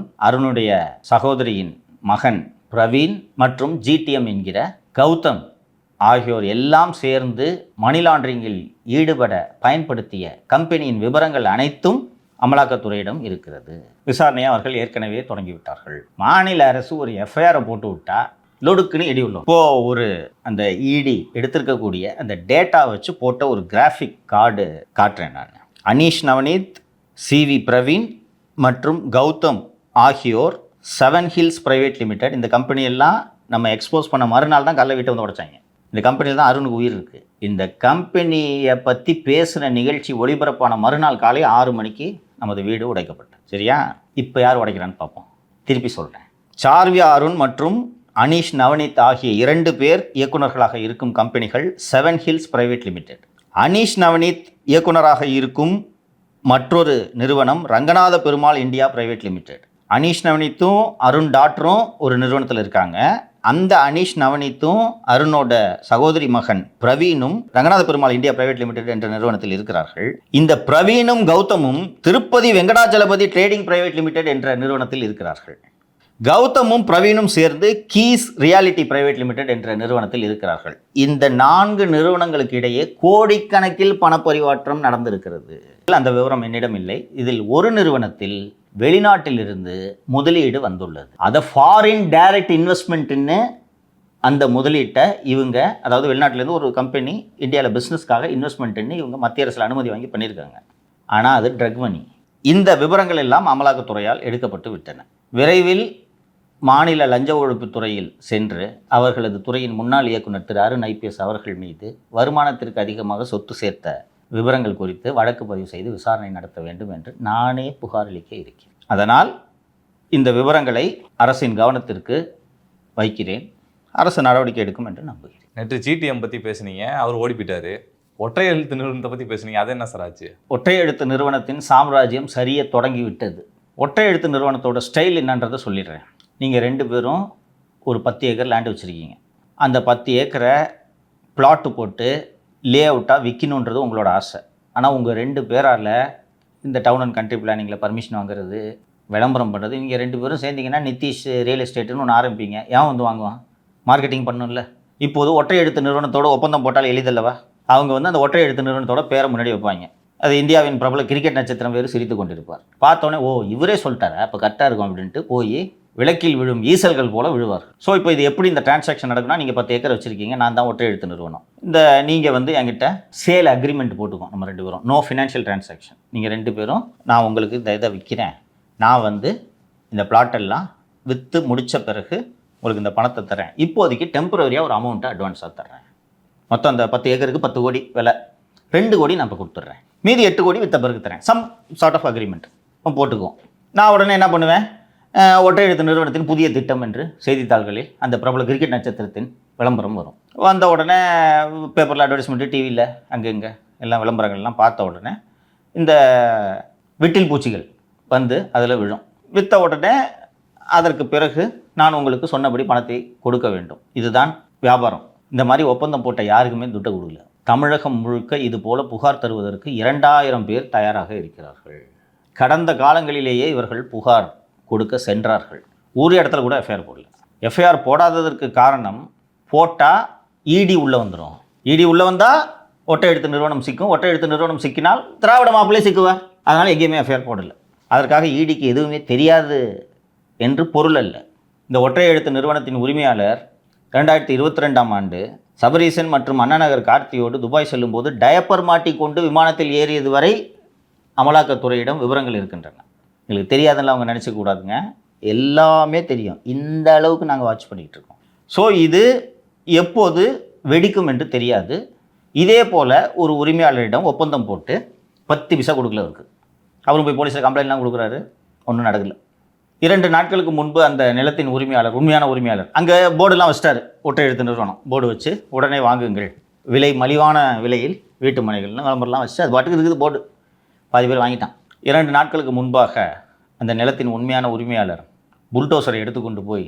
அருணுடைய சகோதரியின் மகன் பிரவீன் மற்றும் ஜிடிஎம் என்கிற கௌதம் ஆகியோர் எல்லாம் சேர்ந்து மணி லாண்டரிங்கில் ஈடுபட பயன்படுத்திய கம்பெனியின் விவரங்கள் அனைத்தும் அமலாக்கத்துறையிடம் இருக்கிறது. விசாரணையை அவர்கள் ஏற்கனவே தொடங்கிவிட்டார்கள். மாநில அரசு ஒரு எஃப்ஐஆரை போட்டு விட்டா லொடுக்குன்னு இடி உள்ளோம். இப்போது ஒரு அந்த இடி எடுத்திருக்கக்கூடிய அந்த டேட்டா வச்சு போட்ட ஒரு கிராஃபிக் கார்டு காட்டுறேன் நான். அனீஷ் நவநீத், சிவி பிரவீன் மற்றும் கௌதம் ஆகியோர் 7 ஹில்ஸ் பிரைவேட் லிமிடெட், இந்த கம்பெனியெல்லாம் நம்ம எக்ஸ்போஸ் பண்ண மறுநாள் தான் காலைல வீட்டை வந்து உடைச்சாங்க. இந்த கம்பெனியில் தான் அருணுக்கு உயிர் இருக்குது. இந்த கம்பெனியை பற்றி பேசுகிற நிகழ்ச்சி ஒளிபரப்பான மறுநாள் காலை 6 மணிக்கு நமது வீடு உடைக்கப்பட்டது. சரியா? இப்போ யார் உடைக்கிறான்னு பார்ப்போம். திருப்பி சொல்கிறேன். சார்வியா அருண் மற்றும் அனீஷ் நவநீத் ஆகிய 2 பேர் இயக்குநர்களாக இருக்கும் கம்பெனிகள் 7 hills private limited. Aneesh Navaneeth இயக்குனராக இருக்கும் மற்றொரு நிறுவனம் Ranganatha Perumal India private limited. Aneesh நவநீத்தும் அருண் டாக்டரும் ஒரு நிறுவனத்தில் இருக்காங்க. அந்த அனீஷ் நவநீத்தும் அருணோட சகோதரி மகன் பிரவீனும் Ranganatha Perumal India private limited என்ற நிறுவனத்தில் இருக்கிறார்கள். இந்த பிரவீனும் கௌதமும் Tirupati Venkatachalapathi trading private limited என்ற நிறுவனத்தில் இருக்கிறார்கள். கௌதமும் பிரவீனும் சேர்ந்து கீஸ் ரியாலிட்டி பிரைவேட் லிமிடெட் என்ற நிறுவனத்தில் இருக்கிறார்கள். இந்த 4 நிறுவனங்களுக்கு இடையே கோடிக்கணக்கில் பணப்பரிமாற்றம் நடந்திருக்கிறது. அந்த விவரம் என்னிடம் இல்லை. இதில் ஒரு நிறுவனத்தில் வெளிநாட்டிலிருந்து முதலீடு வந்துள்ளது. அதை ஃபாரின் டைரக்ட் இன்வெஸ்ட்மெண்ட்டுன்னு அந்த முதலீட்டை இவங்க, அதாவது வெளிநாட்டிலேருந்து ஒரு கம்பெனி இந்தியாவில் பிஸ்னஸ்க்காக இன்வெஸ்ட்மெண்ட்டுன்னு இவங்க மத்திய அரசில் அனுமதி வாங்கி பண்ணியிருக்காங்க. ஆனால் அது ட்ரக் மணி. இந்த விவரங்கள் எல்லாம் அமலாக்கத்துறையால் எடுக்கப்பட்டு விட்டன. விரைவில் மாநில லஞ்ச ஒழிப்பு துறையில் சென்று அவர்களது துறையின் முன்னாள் இயக்குனர் திரு அருண் ஐபிஎஸ் அவர்கள் மீது வருமானத்திற்கு அதிகமாக சொத்து சேர்த்த விவரங்கள் குறித்து வழக்கு பதிவு செய்து விசாரணை நடத்த வேண்டும் என்று நானே புகார் அளிக்க இருக்கிறேன். அதனால் இந்த விவரங்களை அரசின் கவனத்திற்கு வைக்கிறேன். அரசு நடவடிக்கை எடுக்கும் என்று நம்புகிறேன். நேற்று ஜிடிஎம் பற்றி பேசுனீங்க, அவர் ஓடி போயிட்டாரு. ஒற்றை எழுத்து நிறுவனத்தை பற்றி பேசுனீங்க, அது என்ன சார் ஆச்சு? ஒற்றை எழுத்து நிறுவனத்தின் சாம்ராஜ்யம் சரிய தொடங்கிவிட்டது. ஒற்றை எழுத்து நிறுவனத்தோட ஸ்டைல் என்னன்றதை சொல்லிடுறேன். நீங்கள் 2 பேரும் ஒரு 10 ஏக்கர் லேண்டு வச்சுருக்கீங்க. அந்த 10 ஏக்கரை பிளாட்டு போட்டு லே அவுட்டாக விற்கணுன்றது உங்களோட ஆசை. ஆனால் உங்கள் 2 பேரால் இந்த டவுன் அண்ட் கண்ட்ரி பிளானிங்கில் பர்மிஷன் வாங்குறது, விளம்பரம் பண்ணுறது, நீங்கள் 2 பேரும் சேர்ந்தீங்கன்னா நிதிஷ் ரியல் எஸ்டேட்டுன்னு ஒன்று ஆரம்பிப்பீங்க. ஏன் வந்து வாங்குவான்? மார்க்கெட்டிங் பண்ணணும்ல. இப்போது ஒற்றை எழுத்து நிறுவனத்தோட ஒப்பந்தம் போட்டால் எளிதல்லவா? அவங்க வந்து அந்த ஒற்றை எழுத்து நிறுவனத்தோட பேரை முன்னாடி வைப்பாங்க. அது இந்தியாவின் பிரபல கிரிக்கெட் நட்சத்திரம் வேறு சிரித்து கொண்டிருப்பார். பார்த்தோன்னே ஓ இவரே சொல்லிட்டாரா, அப்போ கரெக்டாக இருக்கும் அப்படின்ட்டு போய் விளக்கில் விழும் ஈசல்கள் போல விழுவார். ஸோ இப்போ இது எப்படி இந்த டிரான்சாக்ஷன் நடக்குன்னா, நீங்கள் 10 ஏக்கர் வச்சுருக்கீங்க, நான் தான் ஒற்றை எழுத்து நிறுவனம். இந்த நீங்கள் வந்து என்கிட்ட சேல் அக்ரிமெண்ட் போட்டுக்கோம். நம்ம 2 பேரும் நோ ஃபினான்ஷியல் டிரான்சாக்ஷன். நீங்கள் 2 பேரும் நான் உங்களுக்கு இந்த இதை விற்கிறேன், நான் வந்து இந்த பிளாட்டெல்லாம் விற்று முடித்த பிறகு உங்களுக்கு இந்த பணத்தை தரேன். இப்போதைக்கு டெம்பரரியாக ஒரு அமௌண்ட்டை அட்வான்ஸாக தர்றேன். மொத்தம் அந்த 10 ஏக்கருக்கு 10 கோடி விலை, 2 கோடி நான் இப்போ கொடுத்துட்றேன், மீதி 8 கோடி விற்ற பிறகு தரேன். சம் சார்ட் ஆஃப் அக்ரிமெண்ட் போட்டுக்குவோம். நான் உடனே என்ன பண்ணுவேன், ஒற்றை எழுத்து நிறுவனத்தின் புதிய திட்டம் என்று செய்தித்தாள்களில் அந்த பிரபல கிரிக்கெட் நட்சத்திரத்தின் விளம்பரம் வரும். வந்த உடனே பேப்பரில் அட்வர்டைஸ்மெண்ட்டு, டிவியில் அங்கே இங்கே எல்லாம் விளம்பரங்கள்லாம் பார்த்த உடனே இந்த விட்டில் பூச்சிகள் வந்து அதில் விழும். விற்ற உடனே அதற்கு பிறகு நான் உங்களுக்கு சொன்னபடி பணத்தை கொடுக்க வேண்டும். இதுதான் வியாபாரம். இந்த மாதிரி ஒப்பந்தம் போட்ட யாருக்குமே துட்டை கொடுக்கல. தமிழகம் முழுக்க இது போல புகார் தருவதற்கு 2000 பேர் தயாராக இருக்கிறார்கள். கடந்த காலங்களிலேயே இவர்கள் புகார் கொடுக்க சென்றார்கள். ஒரு இடத்துல கூட எஃப்ஐஆர் போடல. எஃப்ஐஆர் போடாததற்கு காரணம், போட்டால் இடி உள்ளே வந்துடும். இடி உள்ளே வந்தால் ஒற்றை எழுத்து நிறுவனம் சிக்கும். ஒற்றை எழுத்து நிறுவனம் சிக்கினால் திராவிட மாப்பிள்ளை சிக்குவார். அதனால் எங்கேயுமே எஃப்ஐஆர் போடலை. அதற்காக இடிக்கு எதுவுமே தெரியாது என்று பொருள் அல்ல. இந்த ஒற்றை எழுத்து நிறுவனத்தின் உரிமையாளர் 2022ஆம் ஆண்டு சபரீசன் மற்றும் அண்ணாநகர் கார்த்தியோடு துபாய் செல்லும்போது டயப்பர் மாட்டிக்கொண்டு விமானத்தில் ஏறியது வரை அமலாக்கத்துறையிடம் விவரங்கள் இருக்கின்றன. எங்களுக்கு தெரியாதுன்னு அவங்க நினச்சிக்கூடாதுங்க, எல்லாமே தெரியும். இந்த அளவுக்கு நாங்கள் வாட்ச் பண்ணிக்கிட்டு இருக்கோம். ஸோ இது எப்போது வெடிக்கும் என்று தெரியாது. இதே போல் ஒரு உரிமையாளரிடம் ஒப்பந்தம் போட்டு 10 விசா கொடுக்கல இருக்குது. அவரும் போய் போலீஸில் கம்ப்ளைண்ட்லாம் கொடுக்குறாரு, ஒன்றும் நடக்கல. 2 நாட்களுக்கு முன்பு அந்த நிலத்தின் உரிமையாளர், உண்மையான உரிமையாளர், அங்கே போர்டுலாம் வச்சிட்டாரு. ஒற்றை எழுத்து நிறுவனம் போர்டு வச்சு உடனே வாங்குங்கள், விலை மலிவான விலையில் வீட்டு மனைகள்னு விளம்பரம்லாம் வச்சு அது பாட்டுக்கு இருக்குது போர்டு. பாதி பேர் வாங்கிட்டான். 2 நாட்களுக்கு முன்பாக அந்த நிலத்தின் உண்மையான உரிமையாளர் புல்டோசரை எடுத்துக்கொண்டு போய்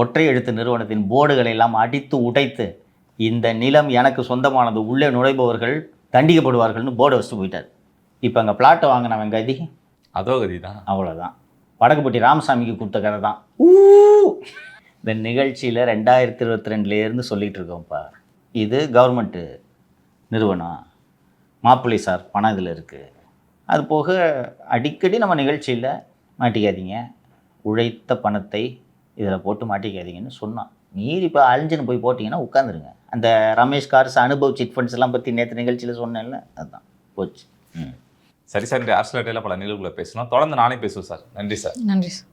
ஒற்றை எழுத்து நிறுவனத்தின் போர்டுகளை எல்லாம் அடித்து உடைத்து, இந்த நிலம் எனக்கு சொந்தமானது, உள்ளே நுழைபவர்கள் தண்டிக்கப்படுவார்கள்னு போர்டை வச்சுட்டு போயிட்டார். இப்போ அங்கே பிளாட்டை வாங்கினவன் கதி அதோ கதி தான். அவ்வளோதான். வடக்குப்பட்டி ராமசாமிக்கு கொடுத்த கதை தான். இந்த நிகழ்ச்சியில் 2022லேருந்து சொல்லிகிட்டு இருக்கோம்ப்பா. இது கவர்மெண்ட்டு நிறுவனம், மாப்பிள்ளை சார் பணம் இதில் இருக்குது. அது போக அடிக்கடி நம்ம நிகழ்ச்சியில் மாட்டிக்காதீங்க, உழைத்த பணத்தை இதில் போட்டு மாட்டிக்காதீங்கன்னு சொன்னான். மீறி இப்போ அழிஞ்சுன்னு போய் போட்டிங்கன்னா உட்காந்துருங்க. அந்த Ramesh cars Anubhav chit funds எல்லாம் பற்றி நேற்று நிகழ்ச்சியில் சொன்னேன்ல, அதுதான் போச்சு. சரி சார், இந்த அரசியல் பல நிகழ்வுகளை பேசணும். தொடர்ந்து நானே பேசுவோம் சார். நன்றி சார். நன்றி சார்.